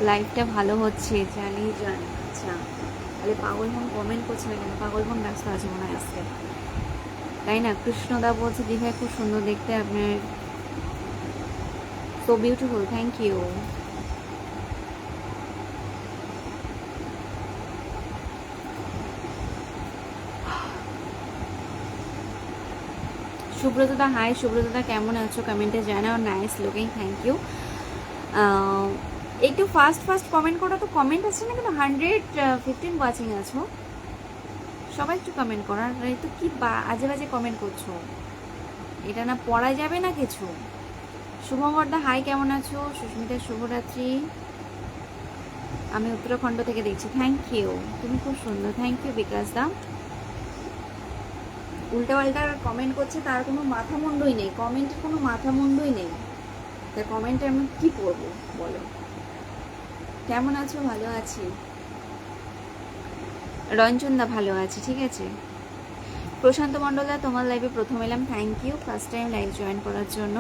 লাইফটা ভালো হচ্ছে, চালিয়ে যান। আচ্ছা, তাহলে পাগল বোন কমেন্ট করছে না কেন? পাগল বোন ব্যস্ত আছে মনে হয় আজকে। তাই না? কৃষ্ণদা বলছে দিভাই খুব সুন্দর দেখতে আপনার, সো বিউটিফুল, থ্যাংক ইউ। সুব্রতদা হাই, সুব্রতদা কেমন আছো কমেন্টে জানাও। Nice looking, thank you. একটু ফাস্ট ফাস্ট কমেন্ট করো তো, কমেন্ট আছে না কেন, 115 ওয়াচিং আছো, সবাই একটু কমেন্ট করো। আর এই তো কি আজে বাজে কমেন্ট করছো, এটা না পড়া যাবে না কিছু। শুভঙ্করদা হাই, কেমন আছো? সুস্মিতা শুভরাত্রি, আমি উত্তরাখণ্ড থেকে দেখছি, থ্যাংক ইউ, তুমি খুব সুন্দর, থ্যাংক ইউ বিকাশ দা। উল্টা পাল্টা কমেন্ট করছে, তার কোনো মাথা মুন্ডই নেই, কমেন্টের কোনো মাথা মুন্ডই নেই, তা কমেন্টে আমি কি করবো বলো? কেমন আছো? ভালো আছি। রঞ্জনদা ভালো আছে, ঠিক আছে। প্রশান্ত মণ্ডলদা তোমার লাইভে প্রথম এলাম, thank you first time live join করার জন্য।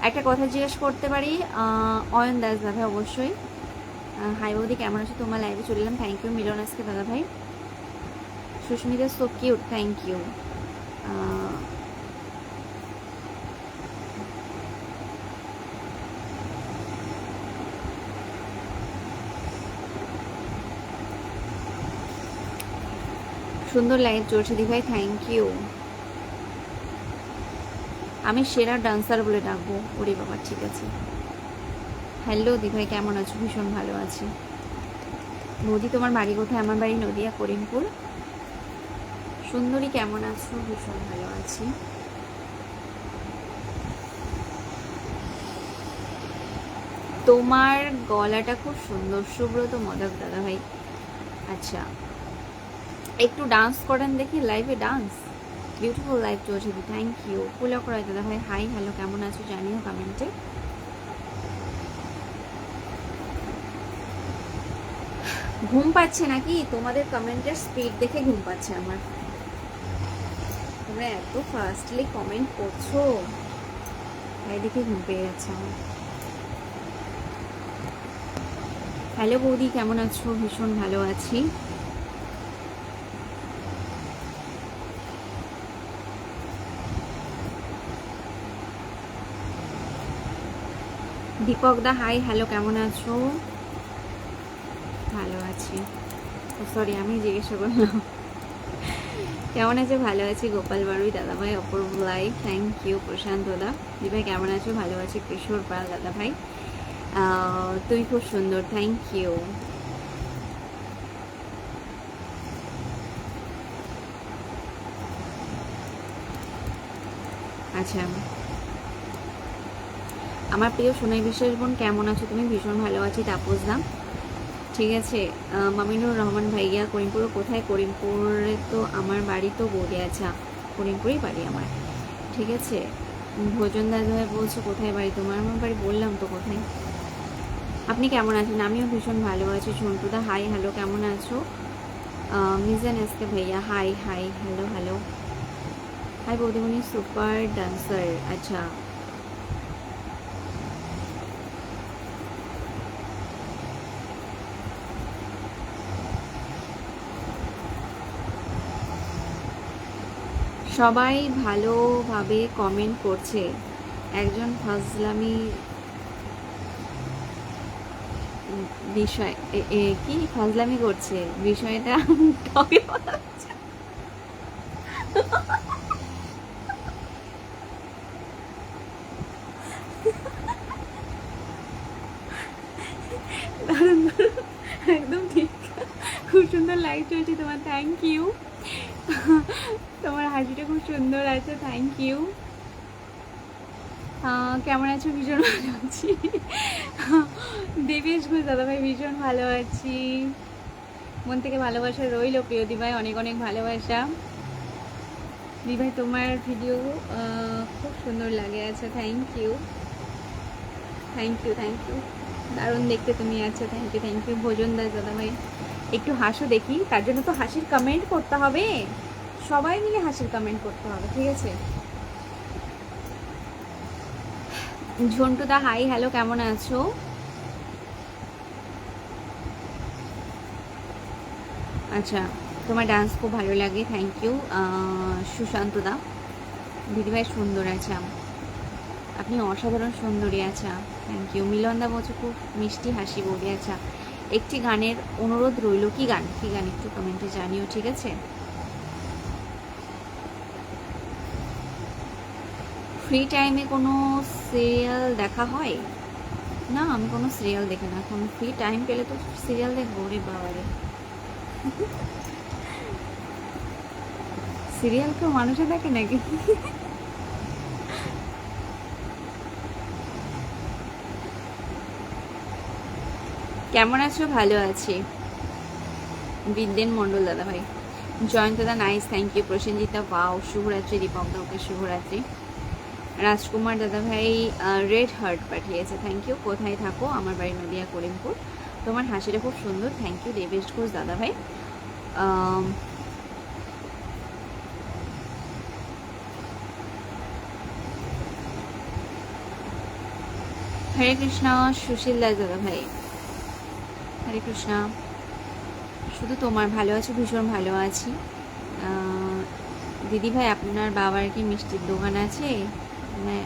একটা কথা জিজ্ঞেস করতে পারি? অয়ন দাস দাদা, অবশ্যই। হাই বৌদি, কেমন আছো? তোমার লাইভে চলে এলাম, থ্যাংক ইউ। মিলন আজকে দাদা ভাই। Susmita so cute, thank you. সুন্দর লাইভ চলছে দিভাই, থ্যাংক ইউ। আমি সেরা ডান্সার বলে ডাকবো, ওরে বাবা, ঠিক আছে। হ্যালো দিভাই, কেমন আছো? ভীষণ ভালো আছি। নদী, তোমার বাড়ি কোথায়? আমার বাড়ি নদিয়া, করিমপুর। সুন্দরী, কেমন আছো? ভীষণ ভালো আছি। তোমার গলাটা খুব সুন্দর, সুব্রত মদক দাদা ভাই। আচ্ছা, একটু ডান্স করেন দেখি লাইভে, ডান্স, বিউটিফুল লাইভ চলছে, থ্যাংক ইউ। পুলক রায় দাদা ভাই হাই, হ্যালো, কেমন আছো জানিও কমেন্টে। ঘুম পাচ্ছে নাকি? তোমাদের কমেন্টের স্পিড দেখে ঘুম পাচ্ছে আমার। তোমরা এত ফাস্টলি কমেন্ট করছো, তাই দেখে ঘুম পেয়ে যাচ্ছে আমার। হ্যালো বৌদি, কেমন আছো? ভীষণ ভালো আছি। দীপক দা হাই, হ্যালো, কেমন আছো? ভালো আছি, সরি আমি জিজ্ঞাসা করলাম কেমন আছে? ভালো আছি। গোপাল বাড়ুই দাদা ভাই, অপূর্ব লাইভ, থ্যাংক ইউ। প্রশান্ত দাদা, দিভাই কেমন আছো? ভালো আছি। কিশোর পাল দাদা ভাই, তুমি খুব সুন্দর, থ্যাংক ইউ। আচ্ছা, আমার প্রিয় সোনাই বিশ্বাস বোন, কেমন আছো তুমি? ভীষণ ভালো আছি। তাপস দা, ঠিক আছে। মামিনুর রহমান ভাইয়া, করিমপুর কোথায়? করিমপুরে তো আমার বাড়ি তো বৌদি, আচ্ছা করিমপুরেই বাড়ি আমার, ঠিক আছে। ভোজন দাদা ভাই বলছো কোথায় বাড়ি তোমার? আমার বাড়ি বললাম তো কোথায়। আপনি কেমন আছেন? আমিও ভীষণ ভালো আছি। ঝন্টুদা হাই, হ্যালো, কেমন আছো? মিজান এসকে ভাইয়া hi, hi, hello, hello, hi বৌদিমণি, সুপার ডান্সার, আচ্ছা। সবাই ভালোভাবে কমেন্ট করছে, একজন ফাজলামি বিষয় কি ফাজলামি করছে বিষয়টা কাউকে বলা যাচ্ছে না। দারুণ দারুণ, একদম ঠিক, খুব সুন্দর লাইভ চলছে তোমার, থ্যাংক ইউ। তোমার হাসিটা খুব সুন্দর আছে, থ্যাংক ইউ। কেমন আছো? ভীষণ ভালো আছি। দেবেশ ঘোষ দাদাভাই, ভীষণ ভালো আছি, মন থেকে ভালোবাসা রইল প্রিয় দিভাই, অনেক অনেক ভালোবাসা। দিভাই তোমার ভিডিও খুব সুন্দর লাগে, আচ্ছা thank you, thank you, thank you, দারুণ দেখতে তুমি, আচ্ছা থ্যাংক ইউ, থ্যাংক ইউ। ভোজন দাস দাদাভাই, একটু হাসো দেখি, তার জন্য তো হাসির কমেন্ট করতে হবে, সবাই মিলে হাসির কমেন্ট করতে হবে, ঠিক আছে। ঝন্টুদা হাই, হ্যালো, কেমন আছো? আচ্ছা, তোমার ডান্স খুব ভালো লাগে, থ্যাংক ইউ। সুশান্ত দা, দিদিভাই সুন্দর আছে, আপনি অসাধারণ সুন্দরী, আচ্ছা থ্যাংক ইউ। মিলন দা বলছে খুব মিষ্টি হাসি বলি, আচ্ছা একটি গানের অনুরোধ রইল, কি গান একটু কমেন্টে জানিও, ঠিক আছে। ফ্রি টাইমে কোনো সিরিয়াল দেখা হয় না? আমি কোনো সিরিয়াল দেখি না এখন, ফ্রি টাইম পেলে তো সিরিয়াল দেখবো রে বাবারে। সিরিয়াল কেউ মানুষে দেখে নাকি? কেমন আছো? ভালো আছি। বিদ্যেন মণ্ডল দাদা ভাই, জয়ন্ত দা নাইস, থ্যাংক ইউ। প্রসেনজিতা বাও, শুভরাত্রি। দীপক দা, ওকে শুভরাত্রি। রাজকুমার দাদা ভাই রেড হার্ট পাঠিয়েছে, থ্যাংক ইউ। কোথায় থাকো? আমার বাড়ি নদিয়া করিমপুর। তোমার হাসিটা খুব সুন্দর, থ্যাংক ইউ। দেবেশ ঘোষ দাদা ভাই, হরে কৃষ্ণা। সুশীল দাস দাদা ভাই, হরে কৃষ্ণা। শুধু তোমার ভালো আছি, ভীষণ ভালো আছি। দিদি ভাই আপনার বাবার কি মিষ্টির দোকান আছে? মানে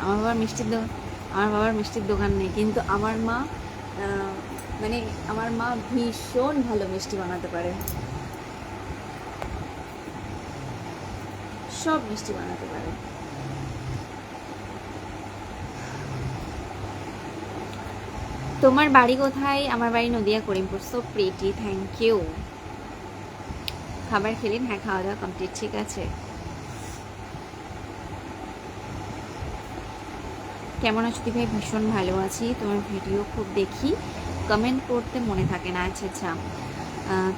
আমার বাবার মিষ্টির দোকান নেই, কিন্তু আমার মা মানে আমার মা ভীষণ ভালো মিষ্টি বানাতে পারে, সব মিষ্টি বানাতে পারে। তোমার বাড়ি কোথায়? আমার বাড়ি Nadia Karimpur. So pretty, thank you. খাবার খেলেন? হ্যাঁ, খাওয়া দাওয়া কমপ্লিট, ঠিক আছে। কেমন আছো দিদি ভাই? ভীষণ ভালো আছি, তোমার ভিডিও খুব দেখি, কমেন্ট করতে মনে থাকে না। আচ্ছা আচ্ছা,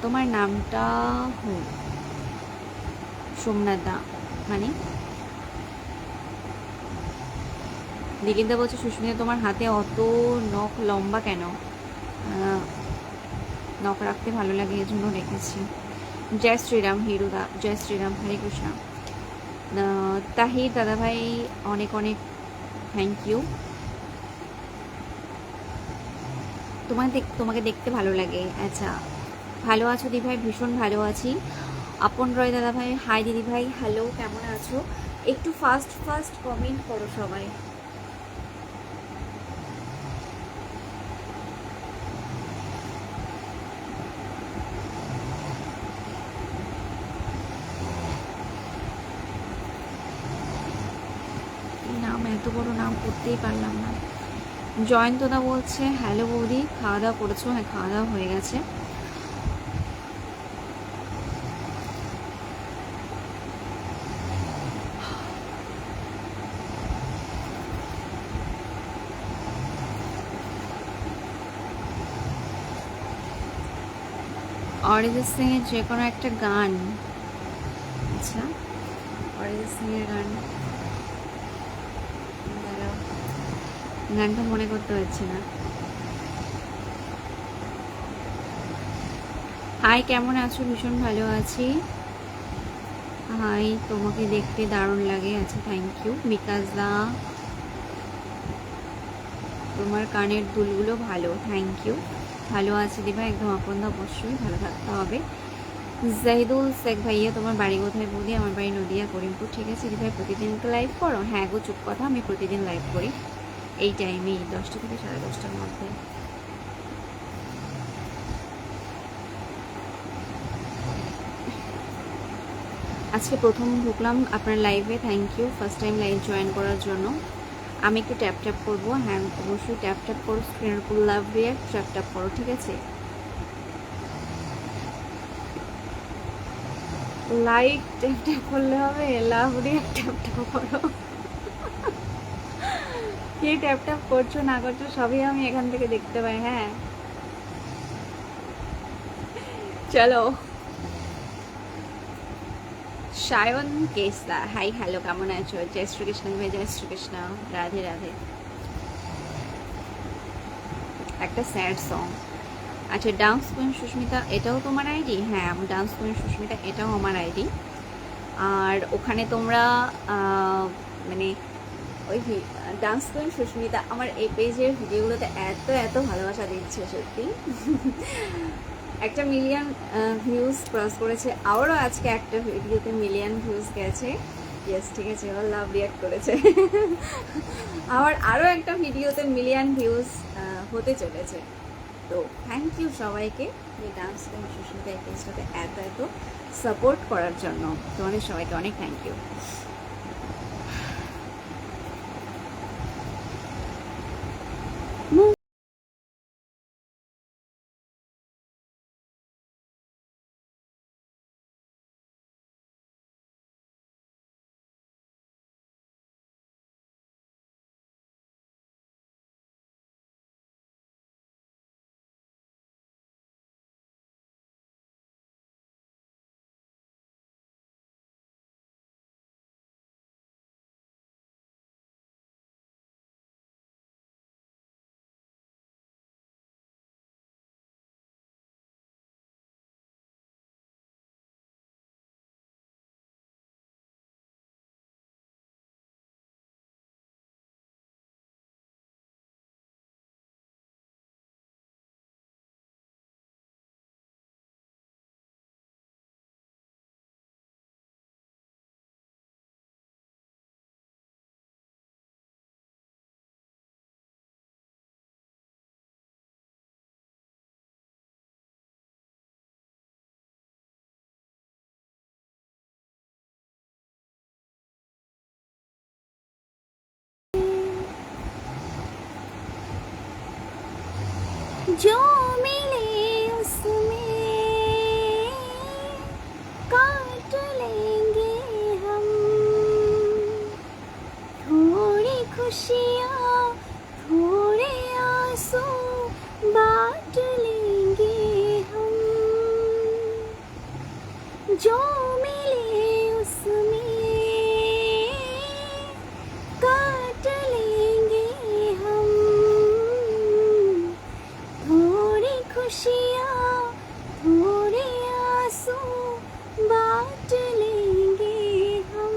তোমার নামটা সোমনাথ দা, মানে দিগিন্দা বলছে সুস্মিতা তোমার হাতে অত নখ লম্বা কেন? নখ রাখতে ভালো লাগে, এজন্য রেখেছি। জয় শ্রীরাম হিরুদা, জয় শ্রীরাম, হরে কৃষ্ণ। তাহির দাদা ভাই অনেক অনেক থ্যাংক ইউ। তোমাকে দেখতে ভালো লাগে, আচ্ছা। ভালো আছো দিদি ভাই? ভীষণ ভালো আছি। আপন রয় দাদা ভাই, হাই দিদি ভাই, হ্যালো, কেমন আছো? একটু ফাস্ট ফাস্ট কমেন্ট করো সবাই। নাম এত বড় নাম করতেই পারলাম না। জয়ন্তদা বলছে হ্যালো বৌদি, খাওয়া দাওয়া করেছো? হ্যাঁ, খাওয়া দাওয়া হয়ে গেছে। অরিজিৎ সিং এর যে কোনো একটা গান, আচ্ছা অরিজিৎ সিং এর গান, গানটা মনে করতে পারছি না। হাই, কেমন আছো? ভীষণ ভালো আছি। হাই, তোমাকে দেখতে দারুণ লাগে, আচ্ছা থ্যাংক ইউ। বিকাশ দা, তোমার কানের দুলগুলো ভালো, থ্যাংক ইউ। ভালো আছি দিবা, একদম আপন দা, অবশ্যই ভালো থাকতে হবে। জাহিদুল শেখ ভাইয়া, তোমার বাড়ি কোথায়? বলি আমার বাড়ি নদিয়া করিমপুর, ঠিক আছে। দিদি ভাই প্রতিদিন লাইভ করো? হ্যাঁ গো, চুপ কথা, আমি প্রতিদিন লাইভ করি এই টাইমেই, 10টা থেকে 10:30টার মধ্যে। আজকে প্রথম ঢুকলাম আপনার লাইভে, thank you first time live join করার জন্য। আমি একটু ট্যাপ ট্যাপ করবো, হ্যাঁ অবশ্যই ট্যাপ ট্যাপ করো, স্ক্রিনের উপর লাভ রিয়াক্ট ট্যাপ ট্যাপ করো, ঠিক আছে। লাইক ট্যাপ ট্যাপ করলে হবে, লাভ রিয়াক্ট ট্যাপ ট্যাপ করো। কে ট্যাপ ট্যাপ করছো না করছো সবই আমি এখান থেকে দেখতে পাই, হ্যাঁ চলো। সায়ন কেসদা, হাই হ্যালো, কেমন আছো? জয় শ্রীকৃষ্ণ ভাই, জয় শ্রীকৃষ্ণ, রাধে রাধে। একটা স্যাড সং, আচ্ছা। ডান্স কুইন সুস্মিতা, এটাও তোমার আইডি? হ্যাঁ, ডান্স কুইন সুস্মিতা এটাও আমার আইডি। আর ওখানে তোমরা মানে ওই ডান্স কুইন সুস্মিতা আমার এই পেজের ভিডিওগুলোতে এত এত ভালোবাসা দিচ্ছে, সত্যি একটা মিলিয়ন ভিউজ ক্রস করেছে, আবারও আজকে একটা ভিডিওতে মিলিয়ন ভিউজ গেছে। ইয়েস, ঠিক আছে, ও লাভ রিয়াক্ট করেছে। আবার আরও একটা ভিডিওতে মিলিয়ন ভিউজ হতে চলেছে। তো থ্যাংক ইউ সবাইকে এই ডান্স সুস্মিতা পেজটাতে এত এত সাপোর্ট করার জন্য। তোমাদের সবাইকে অনেক থ্যাংক ইউ। जो मिले उसमें काट लेंगे हम, थोड़ी खुशियाँ थोड़े आंसू बांट लेंगे हम, जो मिले उसमें काट लेंगे हम, थोड़ी खुशियाँ थोड़े आंसू बांट लेंगे हम,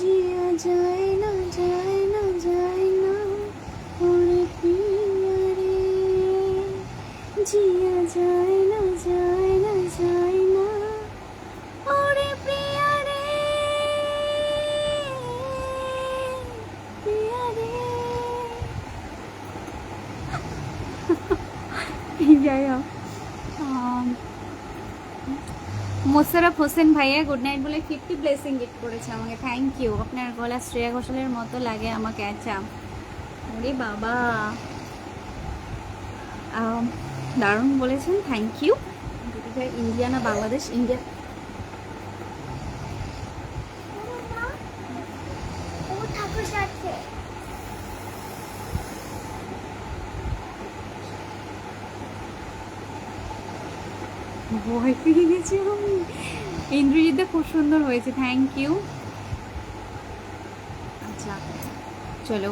जिया जाए ना जाए ना जाए ना और पिया रे, जिया जाए ना जाए ना जाए ना और प्रिया रे, प्रिया रे। যাই হোক, মোশাররফ হোসেন ভাইয়া গুড নাইট বলে 50 ব্লেসিং গিফট করেছে আমাকে, থ্যাংক ইউ। আপনার গলা শ্রেয়া ঘোষালের মতো লাগে আমাকে। আচ্ছা, ওরে বাবা, দারুণ বলেছেন, থ্যাংক ইউ। ইন্ডিয়া না বাংলাদেশ? ইন্ডিয়া। ভয় পেয়ে গেছি আমি। ইন্দ্রজিৎদা খুব সুন্দর হয়েছে, থ্যাংক ইউ। আচ্ছা চলো,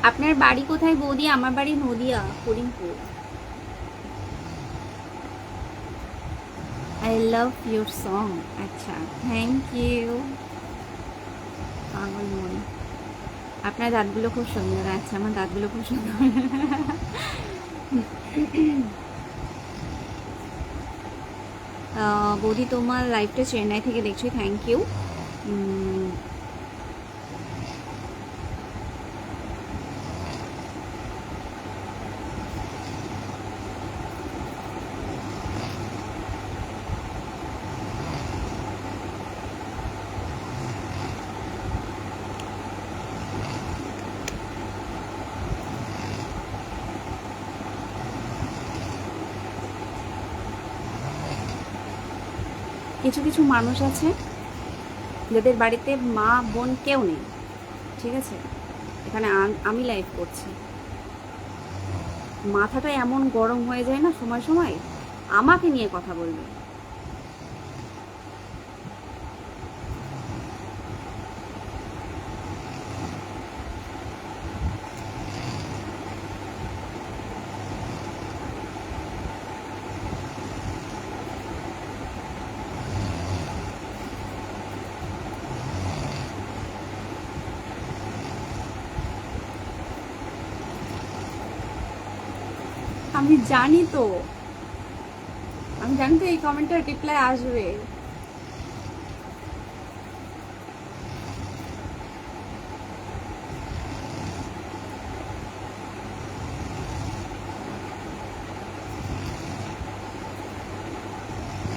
আপনার বাড়ি কোথায় বৌদি? আমার বাড়ি Nadia, Karimpur. I love your song. আচ্ছা, থ্যাংক ইউ। পাগল মন, আপনার দাঁতগুলো খুব সুন্দর। আচ্ছা, আমার দাঁতগুলো খুব সুন্দর। বৌদি তোমার লাইভটা চেন্নাই থেকে দেখছি, থ্যাংক ইউ। কিছু কিছু মানুষ আছে যাদের বাড়িতে মা বোন কেউ নেই, ঠিক আছে, এখানে আমি লাইভ করছি, মাথাটা এমন গরম হয়ে যায় না সময় সময়, আমাকে নিয়ে কথা বলবে। আমি জানি তো, আমি জানি তো এই কমেন্টের রিপ্লাই আসবে।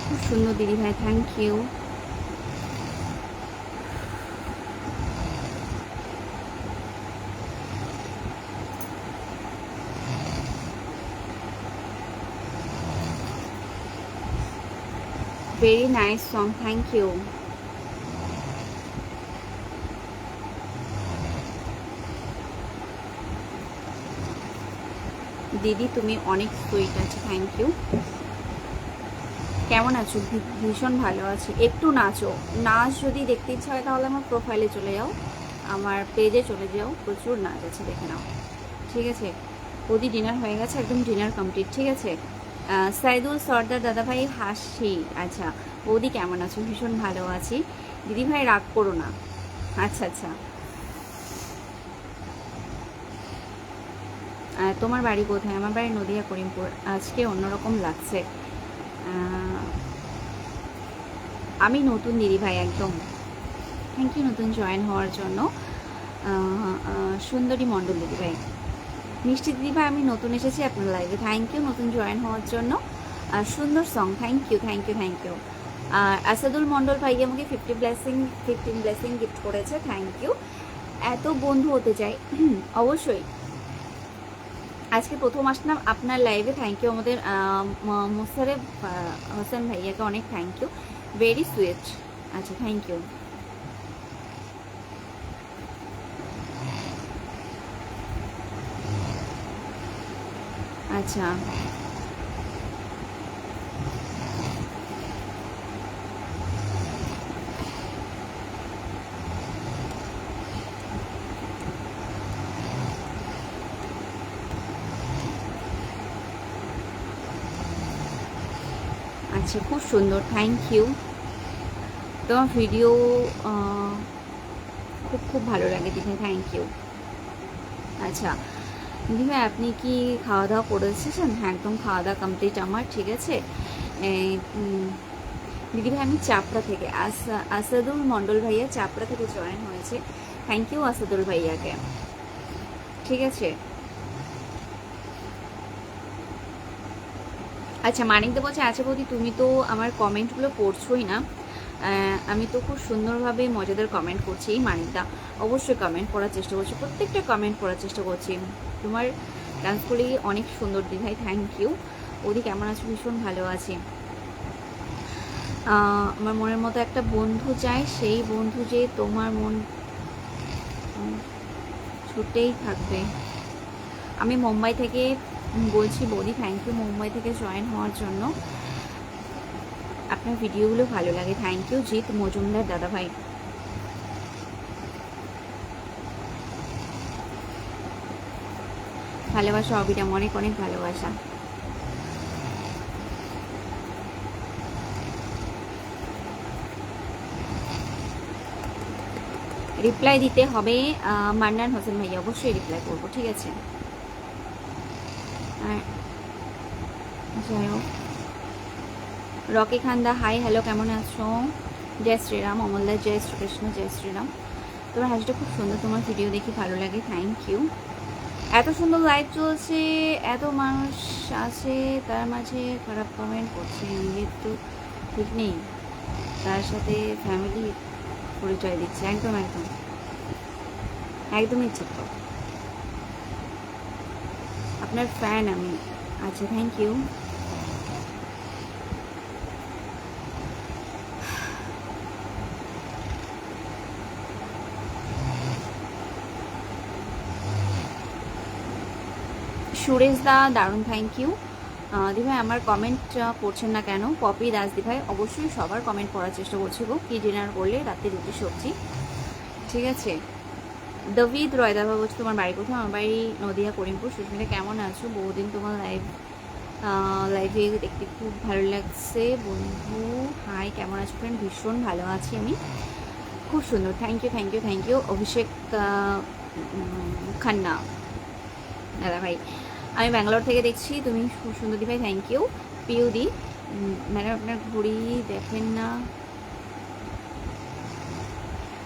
খুব সুন্দর দিদি ভাই, thank you. Very nice song, thank you. দিদি তুমি অনেক সুইট আছে, থ্যাংক ইউ। কেমন আছো? ভীষণ ভালো আছি। একটু নাচো, নাচ যদি দেখতে ইচ্ছা হয় তাহলে আমার প্রোফাইলে চলে যাও, আমার পেজে চলে যাও, প্রচুর নাচ আছে, দেখে নাও, ঠিক আছে? বৌদি ডিনার হয়ে গেছে, একদম ডিনার কমপ্লিট, ঠিক আছে? সাইদুল সর্দার দাদাভাই হাসি, আচ্ছা বৌদি কেমন আছো? ভীষণ ভালো আছি। দিদিভাই রাগ করো না। আচ্ছা আচ্ছা, তোমার বাড়ি কোথায়? আমার বাড়ি নদিয়া করিমপুর। আজকে অন্যরকম লাগছে। আমি নতুন দিদিভাই একদম। থ্যাংক ইউ নতুন জয়েন হওয়ার জন্য। সুন্দরী মণ্ডল দিদিভাই, মিষ্টি দিদিভাই আমি নতুন এসেছি আপনার লাইভে, থ্যাংক ইউ নতুন জয়েন হওয়ার জন্য। সুন্দর song, thank you thank you thank you. Asadul Mondal ভাই আমাকে 15 ব্লেসিং গিফট করেছে, থ্যাংক ইউ। এত বন্ধু হতে চাই অবশ্যই। আজকে প্রথম আসলাম আপনার লাইভে, থ্যাংক ইউ। আমাদের মোশারেফ হোসেন ভাইয়াকে অনেক থ্যাংক ইউ, ভেরি সুইট। আচ্ছা থ্যাংক ইউ। আচ্ছা আচ্ছা, খুব সুন্দর, থ্যাংক ইউ। তোমার ভিডিও খুব খুব ভালো লাগে দিদি, থ্যাংক ইউ। আচ্ছা দিদিভাই আপনি কি খাওয়া দাওয়া করেছেন? হ্যাঁ একদম খাওয়া দাওয়া কমপ্লিট আমার, ঠিক আছে। দিদিভাই আমি চাপড়া থেকে, আসাদুল মণ্ডল ভাইয়া চাপড়া থেকে জয়েন হয়েছে, থ্যাংক ইউ আসাদুল ভাইয়াকে, ঠিক আছে। আচ্ছা মানিকদা বলছে আচ্ছা বৌদি তুমি তো আমার কমেন্টগুলো পড়ছোই না। আমি তো খুব সুন্দরভাবে মজাদার কমেন্ট করছি মানিকদা, অবশ্যই কমেন্ট পড়ার চেষ্টা করছি, প্রত্যেকটা কমেন্ট পড়ার চেষ্টা করছি। তোমার ডান্সগুলি অনেক সুন্দর দিদিভাই, থ্যাংক ইউ। বৌদি কেমন আছো? ভীষণ ভালো আছি। আমার মনের মতো একটা বন্ধু চাই, সেই বন্ধু যে তোমার মন ছুটেই থাকবে। আমি মুম্বাই থেকে বলছি বৌদি, থ্যাংক ইউ মুম্বাই থেকে জয়েন হওয়ার জন্য। আপনার ভিডিওগুলো ভালো লাগে, থ্যাংক ইউ জিৎ মজুমদার দাদাভাই। ভালোবাসা অবিরাম, অনেক অনেক ভালোবাসা। রিপ্লাই দিতে হবে মান্নান হোসেন ভাইয়া, অবশ্যই রিপ্লাই করবো, ঠিক আছে। যাই হোক, রকি খান্দা হাই হ্যালো, কেমন আছো? জয় শ্রীরাম অমলদা, জয় শ্রীকৃষ্ণ, জয় শ্রীরাম। তোমার হাসিটা খুব সুন্দর, তোমার ভিডিও দেখি ভালো লাগে, থ্যাংক ইউ। এত সুন্দর লাইভ চলছে, এত মানুষ আছে, তার মাঝে খারাপ কমেন্ট করছে, নিজের তো ঠিক নেই, তার সাথে ফ্যামিলি পরিচয় দিচ্ছে, একদম একদম একদমই ঠিক। আপনার ফ্যান আমি। আচ্ছা থ্যাংক ইউ। সুরেশ দা দারুণ, থ্যাংক ইউ। দিভাই আমার কমেন্ট পড়ছেন না কেন? পপি দাস দিভাই অবশ্যই সবার কমেন্ট পড়ার চেষ্টা করছি গো। কী ডিনার করলে? রাতে রুটি সবজি, ঠিক আছে। দবিদ রয় দাভা বলছি তোমার বাড়ি কোথাও? আমার বাড়ি নদিয়া করিমপুর। সুস্মিতা কেমন আছো? বহুদিন তোমার লাইভে দেখতে খুব ভালো লাগছে বন্ধু। হাই কেমন আছো ফ্রেন্ড? ভীষণ ভালো আছি আমি, খুব সুন্দর, thank you thank you thank you. Abhishek Khanna দাদা ভাই, আমি ব্যাঙ্গালোর থেকে দেখছি। তুমি সুন্দরী ভাই, থ্যাংক ইউ। পিউদি ম্যাডাম আপনার ঘড়ি দেখেন না।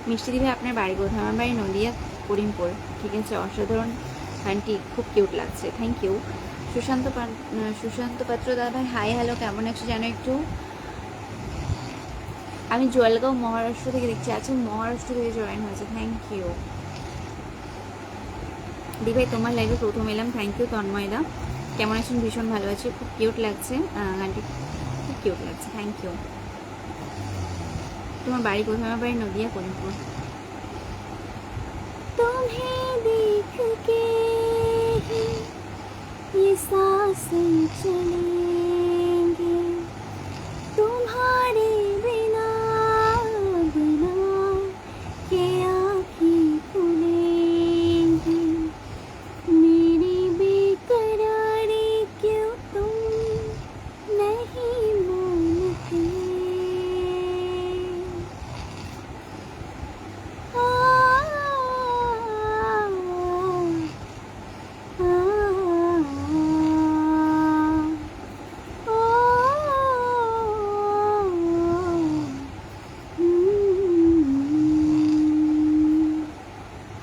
মিষ্টি ভাই আপনার বাড়ি কোথায়? আমার বাড়ি নদিয়া, করিমপুর। ঠিক আছে, অসাধারণ আন্টি, খুব কিউট লাগছে, থ্যাংক ইউ। সুশান্ত পাত্র দাদা ভাই হাই হ্যালো, কেমন আছো জানো একটু? আমি জলগাঁও মহারাষ্ট্র থেকে দেখছি। আচ্ছা, মহারাষ্ট্র থেকে জয়েন হয়েছে, থ্যাংক ইউ। দি ভাই তোমার লাইভে প্রথম এলাম, থ্যাংক ইউ তন্ময়দা। কেমন আছেন? ভীষণ ভালো আছি, খুব কিউট লাগছে আন্টি, খুব কিউট লাগছে, থ্যাংক ইউ। তোমার বাড়ি কোথায়? আমার বাড়ি নদিয়া, করিমপুর। तुम्हें देख के ये सांसें चलेंगे, तुम्हारे बिना बिना के आँखें खुलेंगी, मेरी बेकरारी क्यों तुम नहीं मानते?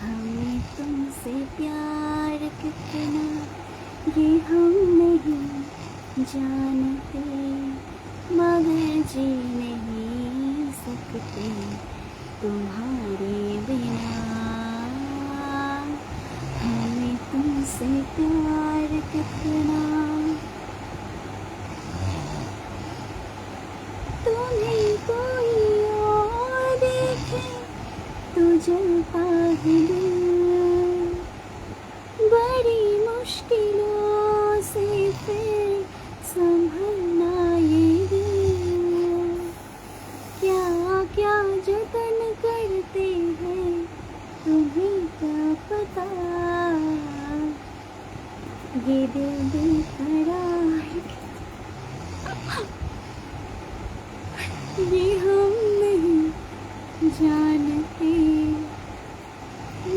हमें तुमसे प्यार कितना ये हम नहीं जानते, मगर जी नहीं सकते तुम्हारे बिना। हमें तुमसे प्यार कितना, तुम्हें कोई और देखे तो जलता है दिल, बड़ी मुश्किलों से फिर संभलना ये दिल, क्या क्या जतन करते हैं तुम्हें क्या पता, ये दिल बेकरार ये हम नहीं जानते,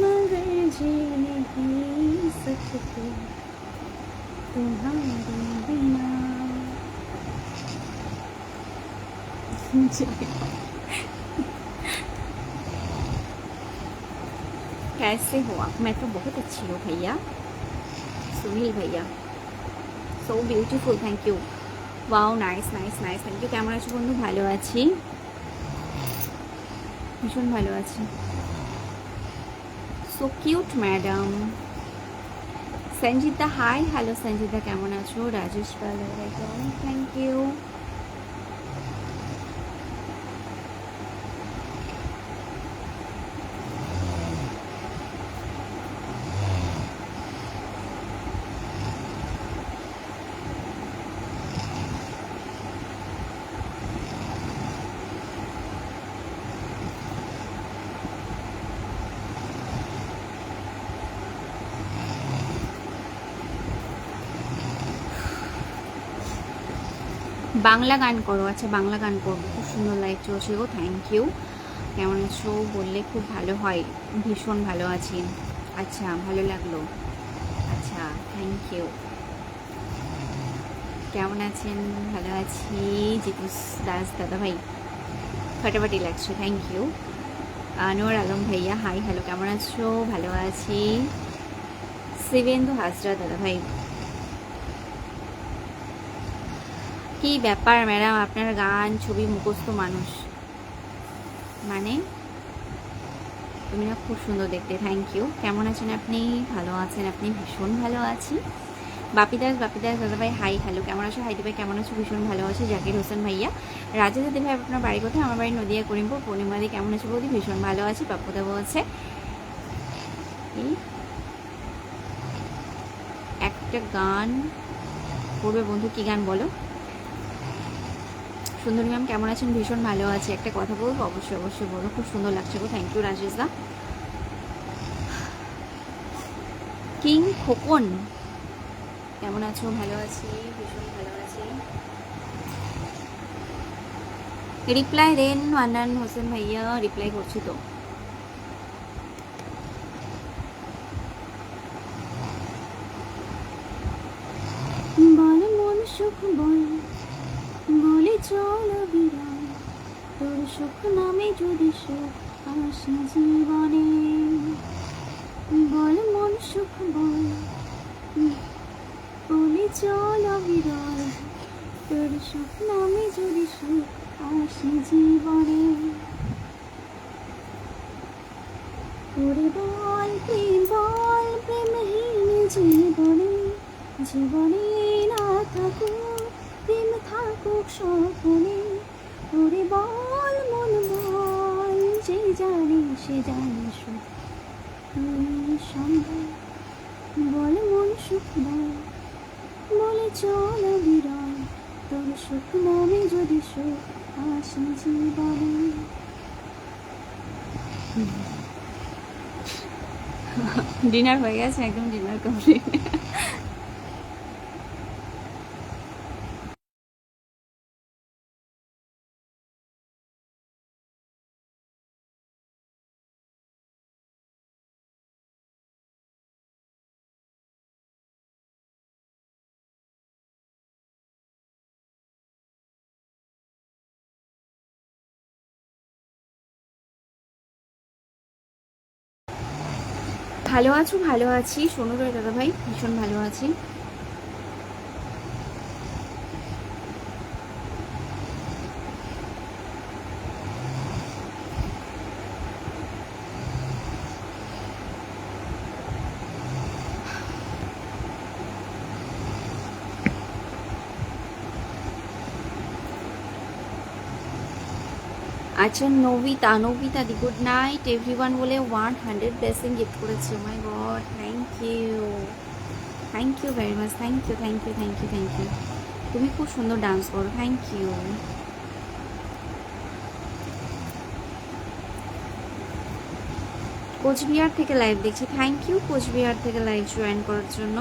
मगर जी नहीं सकते तुम्हारे बिना। कैसे हो आप? मैं तो बहुत अच्छी हूँ भैया। सुनील भैया, so beautiful, thank you. Wow, nice nice nice, thank you. কেমন আছো বন্ধু? ভালো আছি, ভীষণ ভালো আছি। So cute madam. Sanjita hi hello, Sanjita কেমন আছো? Rajesh Pal, thank you. বাংলা গান করো। আচ্ছা, বাংলা গান করবো, খুব সুন্দর লাইভ চলছে গো, থ্যাংক ইউ। কেমন আছো বললে খুব ভালো হয়। ভীষণ ভালো আছি। আচ্ছা, ভালো লাগলো, আচ্ছা, থ্যাংক ইউ। কেমন আছেন? ভালো আছি। জিতু দাস দাদা ভাই ফাটাফাটি লাগছে, থ্যাংক ইউ। আনোয়ার আলম ভাইয়া হাই হ্যালো, কেমন আছো? ভালো আছি। শিবেন্দু হাজরা দাদা ভাই, কি ব্যাপার ম্যাডাম, আপনার গান ছবি মুখস্থ মানুষ মানে? তুমি না খুব সুন্দর দেখতে, থ্যাংক ইউ। কেমন আছেন আপনি? ভালো আছেন আপনি? ভীষণ ভালো আছি। বাপি দাস দাদা ভাই হাই হ্যালো, কেমন আছো? হাইদি ভাই কেমন আছো? ভীষণ ভালো আছি। জাকির হোসেন ভাইয়া, রাজা দাদি ভাই আপনার বাড়ি কোথায়? আমার বাড়ি নদিয়া, করিমপুর। পূর্ণিমাদি কেমন আছে বৌদি? ভীষণ ভালো আছি। পাপ্পুদা বলছে একটা গান করবে বন্ধু, কি গান বলো? সুন্দরী ম্যাম কেমন আছেন? ভীষণ ভালো আছে। একটা কথা বলবো? অবশ্যই অবশ্যই বলো, খুব সুন্দর লাগছে গো, থ্যাংক ইউ রাজেশ দা। কিং খোকন কেমন আছো? ভালো আছি, ভীষণ ভালো আছি। রিপ্লাই দেন মান্নান হোসেন ভাইয়া, রিপ্লাই করছি তো। সুখ বল, বলে চল বিরাম, তোর সুখ নামে যদি সুখ আসে জীবনে। বল মন সুখ বল, বলে চল বিরাম, তোর সুখ নামে যদি সুখ আসে জীবনে। ওরে বল প্রেম, বল প্রেমহীন জীবনে, জীবনে না থাকুক প্রেম, থাকুক স্বপনে। ওরে বল মন বল, যে জানে সে জানে সুখ তুই সম্ভব। বল মন সুখ বল, বলে চল বিরাম, তোর সুখ নামে যদি সুখ আসে জীবনে। ডিনার হয়ে গেছে, একদম ডিনার কমপ্লিট। ভালো আছো? ভালো আছি সোনু রয় দাদা ভাই, ভীষণ ভালো আছি। আচ্ছা নবিতা, নবিতা দি গুড নাইট এভরিওয়ান বলে 100 ব্লেসিং গিফট করেছে। My god, thank you, thank you very much, thank you thank you thank you thank you. তুমি খুব সুন্দর ডান্স করো, থ্যাংক ইউ। কোচবিহার থেকে লাইভ দেখছি, থ্যাংক ইউ কোচবিহার থেকে লাইভ জয়েন করার জন্য।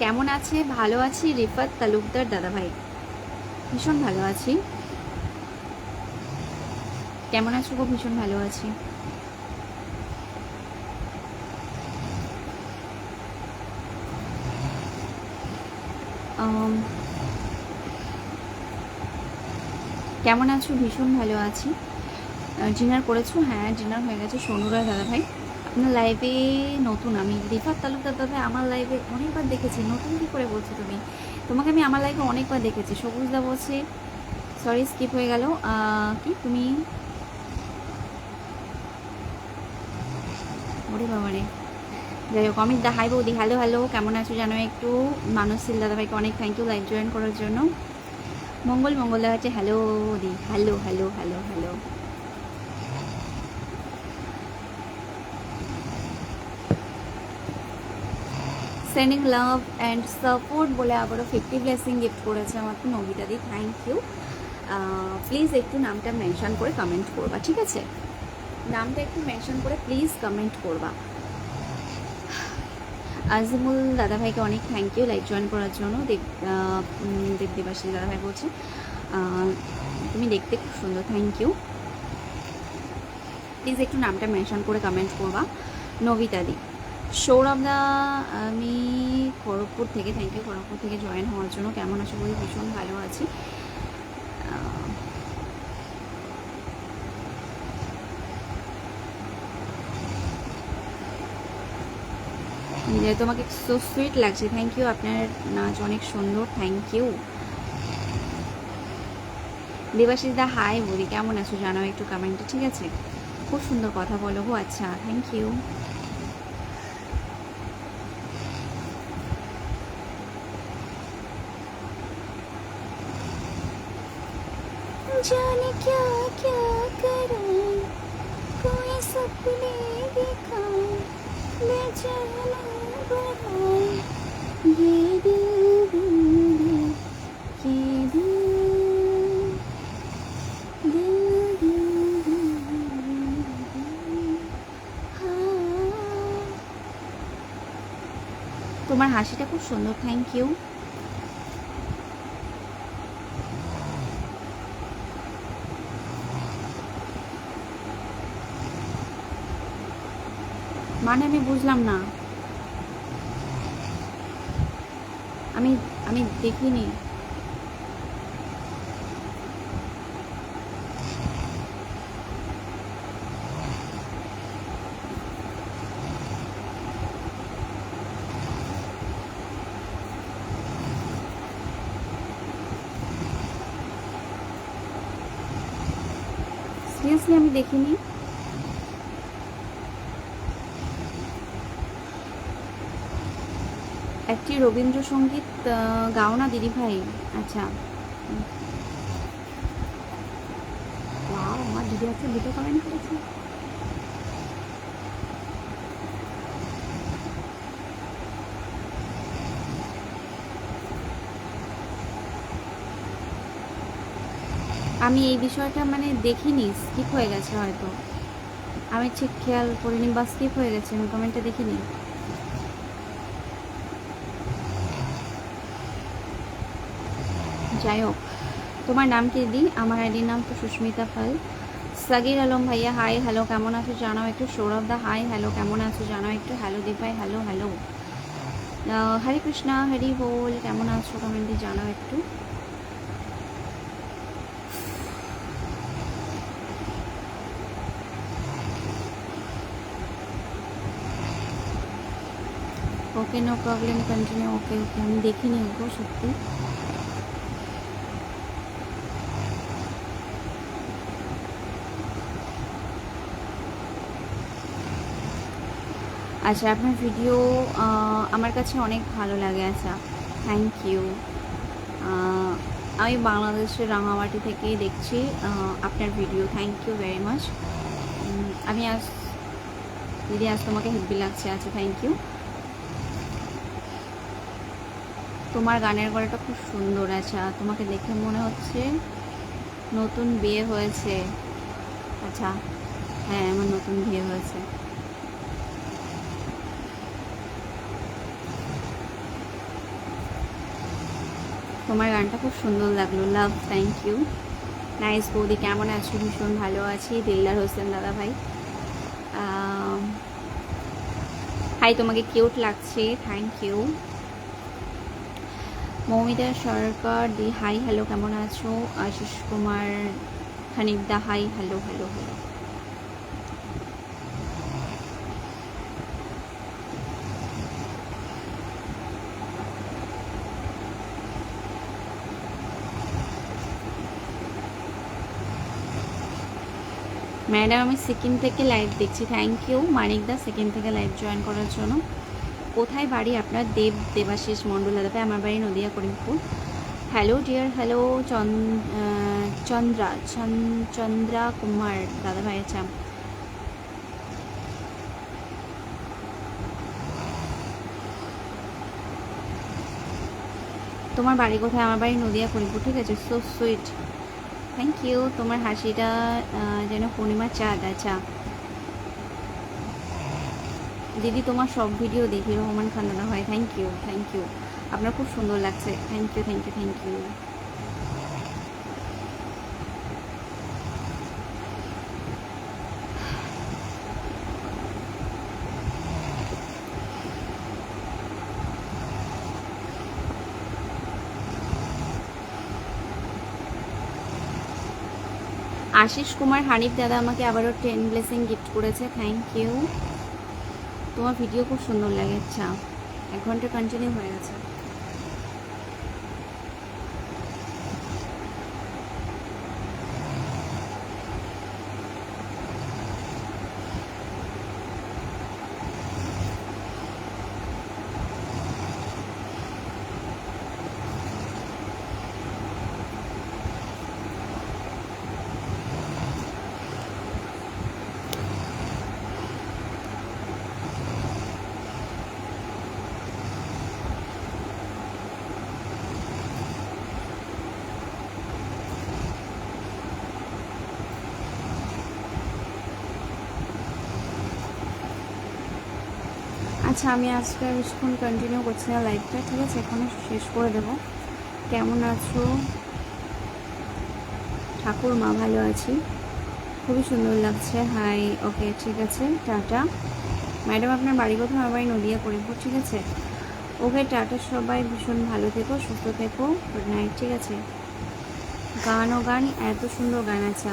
কেমন আছে? ভালো আছি রিফাত তালুকদার দাদা ভাই, ভীষণ ভালো আছি। কেমন আছো গো? ভীষণ ভালো আছি। কেমন আছো? ভীষণ ভালো আছি। ডিনার করেছো? হ্যাঁ ডিনার হয়ে গেছে। সোনুরা দাদা ভাই আপনার লাইভে নতুন আমি। রিফাত তালুকদার দাদা ভাই আমার লাইভে অনেকবার দেখেছি, নতুন কী করে বলছো তুমি? তোমাকে আমি আমার লাইভে অনেকবার দেখেছি। সবুজদা বলছে, সরি স্কিপ হয়ে গেল, কি তুমি? ওরে বাবা রে, যাই হোক। অমিত দা হাই বৌদি, হ্যালো হ্যালো, কেমন আছো জানো একটু? মানসিল দাদা ভাইকে অনেক থ্যাংক ইউ লাইভ জয়েন করার জন্য। মঙ্গল মঙ্গল দা হচ্ছে হ্যালো দি, hello hello hello hello. Sending love and support বলে আবারও 50 ব্লেসিং গিফট করেছে আমাকে নবিতা দি, থ্যাংক ইউ। প্লিজ একটু নামটা মেনশন করে কমেন্ট করবা, ঠিক আছে? নামটা একটু মেনশন করে প্লিজ কমেন্ট করবা। আজিমুল দাদাভাইকে অনেক থ্যাংক ইউ লাইক জয়েন করার জন্য। দেবদেবাসী দাদাভাই বলছে তুমি দেখতে খুব সুন্দর, থ্যাংক ইউ। প্লিজ একটু নামটা মেনশন করে কমেন্ট করবা। নবিতা দি, সৌরভ দা আমি খড়গপুর থেকে, থ্যাংক ইউ খড়গপুর থেকে জয়েন হওয়ার জন্য। কেমন আছো বলি? ভীষণ ভালো আছি। তোমাকে সো সুইট লাগছে, থ্যাংক ইউ। আপনার নাচ অনেক সুন্দর, থ্যাংক ইউ। দেবাশিস দা হাই বলি, কেমন আছো জানাও একটু কমেন্টে, ঠিক আছে? খুব সুন্দর কথা বলো গো, আচ্ছা থ্যাংক ইউ। जाने क्या क्या कराए, कोई सपने दिखाए, बेचैना बनाए, ये दिल दिल दिल, ये दिल दिल दिल दिल, हाँ। তোমার হাসিটা খুব সুন্দর, থ্যাংক ইউ। মানে আমি বুঝলাম না। আমি আমি দেখিনি। সিরিয়াসলি আমি দেখিনি। একটি রবীন্দ্রসঙ্গীত গাও না দিদি ভাই? আচ্ছা, আমার দিদি আছে, দুটো কমেন্ট করেছে। আমি এই বিষয়টা মানে দেখিনি, স্কিপ হয়ে গেছে হয়তো, আমি ঠিক খেয়াল করিনি বা স্কিপ হয়ে গেছে, আমি কমেন্টটা দেখিনি। যাই হোক, তোমার নাম কি দিদি? আমার আইডির নাম তো সুস্মিতা পাল। সাগির আলম ভাইয়া হাই হ্যালো, কেমন আছো জানাও একটু। সৌরভ দা হাই হ্যালো, কেমন আছো জানাও একটু। হ্যালো দীপ ভাই, হ্যালো হ্যালো। হরে কৃষ্ণা হরি বল, কেমন আছো কমেন্টে জানাও একটু। ওকে, নো প্রবলেম, কন্টিনিউ। ওকে ওকে, আমি দেখিনি ওকে সত্যি। আচ্ছা, আপনার ভিডিও আমার কাছে অনেক ভালো লাগে। আচ্ছা, থ্যাংক ইউ। আমি বাংলাদেশের রাঙামাটি থেকেই দেখছি আপনার video. Thank you very much. আমি আজ দিদি, আজ তোমাকে হেব্বি লাগছে। আচ্ছা, থ্যাংক ইউ। তোমার গানের গলাটা খুব সুন্দর। আচ্ছা, তোমাকে দেখে মনে হচ্ছে নতুন বিয়ে হয়েছে। আচ্ছা, হ্যাঁ, আমার নতুন বিয়ে হয়েছে। তোমার গানটা খুব সুন্দর লাগলো, লাভ। Thank you. নাইস বৌদি, কেমন আছো? ভীষণ ভালো আছি। দিলদার হোসেন দাদা ভাই হাই, তোমাকে কিউট লাগছে। Thank you. মৌমিতা সরকার দি হাই হ্যালো, কেমন আছো? আশিস কুমার হানিফদা hi hello hello hello. Madam, আমি সিকিম থেকে লাইভ দেখছি। থ্যাংক ইউ মানিকদা, সিকিম থেকে লাইভ জয়েন করার জন্য। কোথায় বাড়ি আপনার? দেবাশিস মণ্ডল দাদা ভাই, আমার বাড়ি Nadia Karimpur. Hello dear, hello Chandra Kumar দাদা ভাই। আচ্ছা, তোমার বাড়ি কোথায়? আমার বাড়ি নদিয়া করিমপুর। ঠিক আছে, সো সুইট, থ্যাংক ইউ। তোমার হাসিটা যেন পূর্ণিমার চাঁদ। আচ্ছা দিদি, তোমার সব ভিডিও দেখি। রহমান খান দাদা ভাই, থ্যাংক ইউ থ্যাংক ইউ। আপনার খুব সুন্দর লাগছে। Thank you thank you thank you. Ashis Kumar Hanif দাদা আমাকে আবারও 10 ব্লেসিং গিফট করেছে। Thank you. তোমার ভিডিও খুব সুন্দর লাগে। আচ্ছা, 1 ঘন্টা কন্টিনিউ হয়ে গেছে। আচ্ছা, আমি আজকে বেশিক্ষণ কন্টিনিউ করছি না লাইভটা, ঠিক আছে, এখনও শেষ করে দেবো। কেমন আছো ঠাকুর? মা ভালো আছি, খুবই সুন্দর লাগছে। হাই, ওকে ঠিক আছে, টাটা। ম্যাডাম, আপনার বাড়ি কোথায়? আমার বাড়ি নদিয়া করিমপুর। ঠিক আছে, ওকে টাটা, সবাই ভীষণ ভালো থেকো, সুস্থ থেকো, গুড নাইট। ঠিক আছে, গান ও গান, এত সুন্দর গান আছে।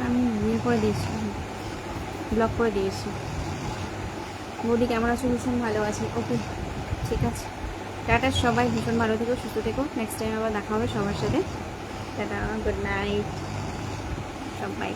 আমি ইয়ে করে দিয়েছি, ব্লক করে দিয়েছি। বৌদি কেমন আছো? ভীষণ ভালো আছি। ওকে ঠিক আছে, টাটা, সবাই ভীষণ ভালো থেকো, সুস্থ থেকো। নেক্সট টাইম আবার দেখা হবে সবার সাথে। টাটা, গুড নাইট সবাই।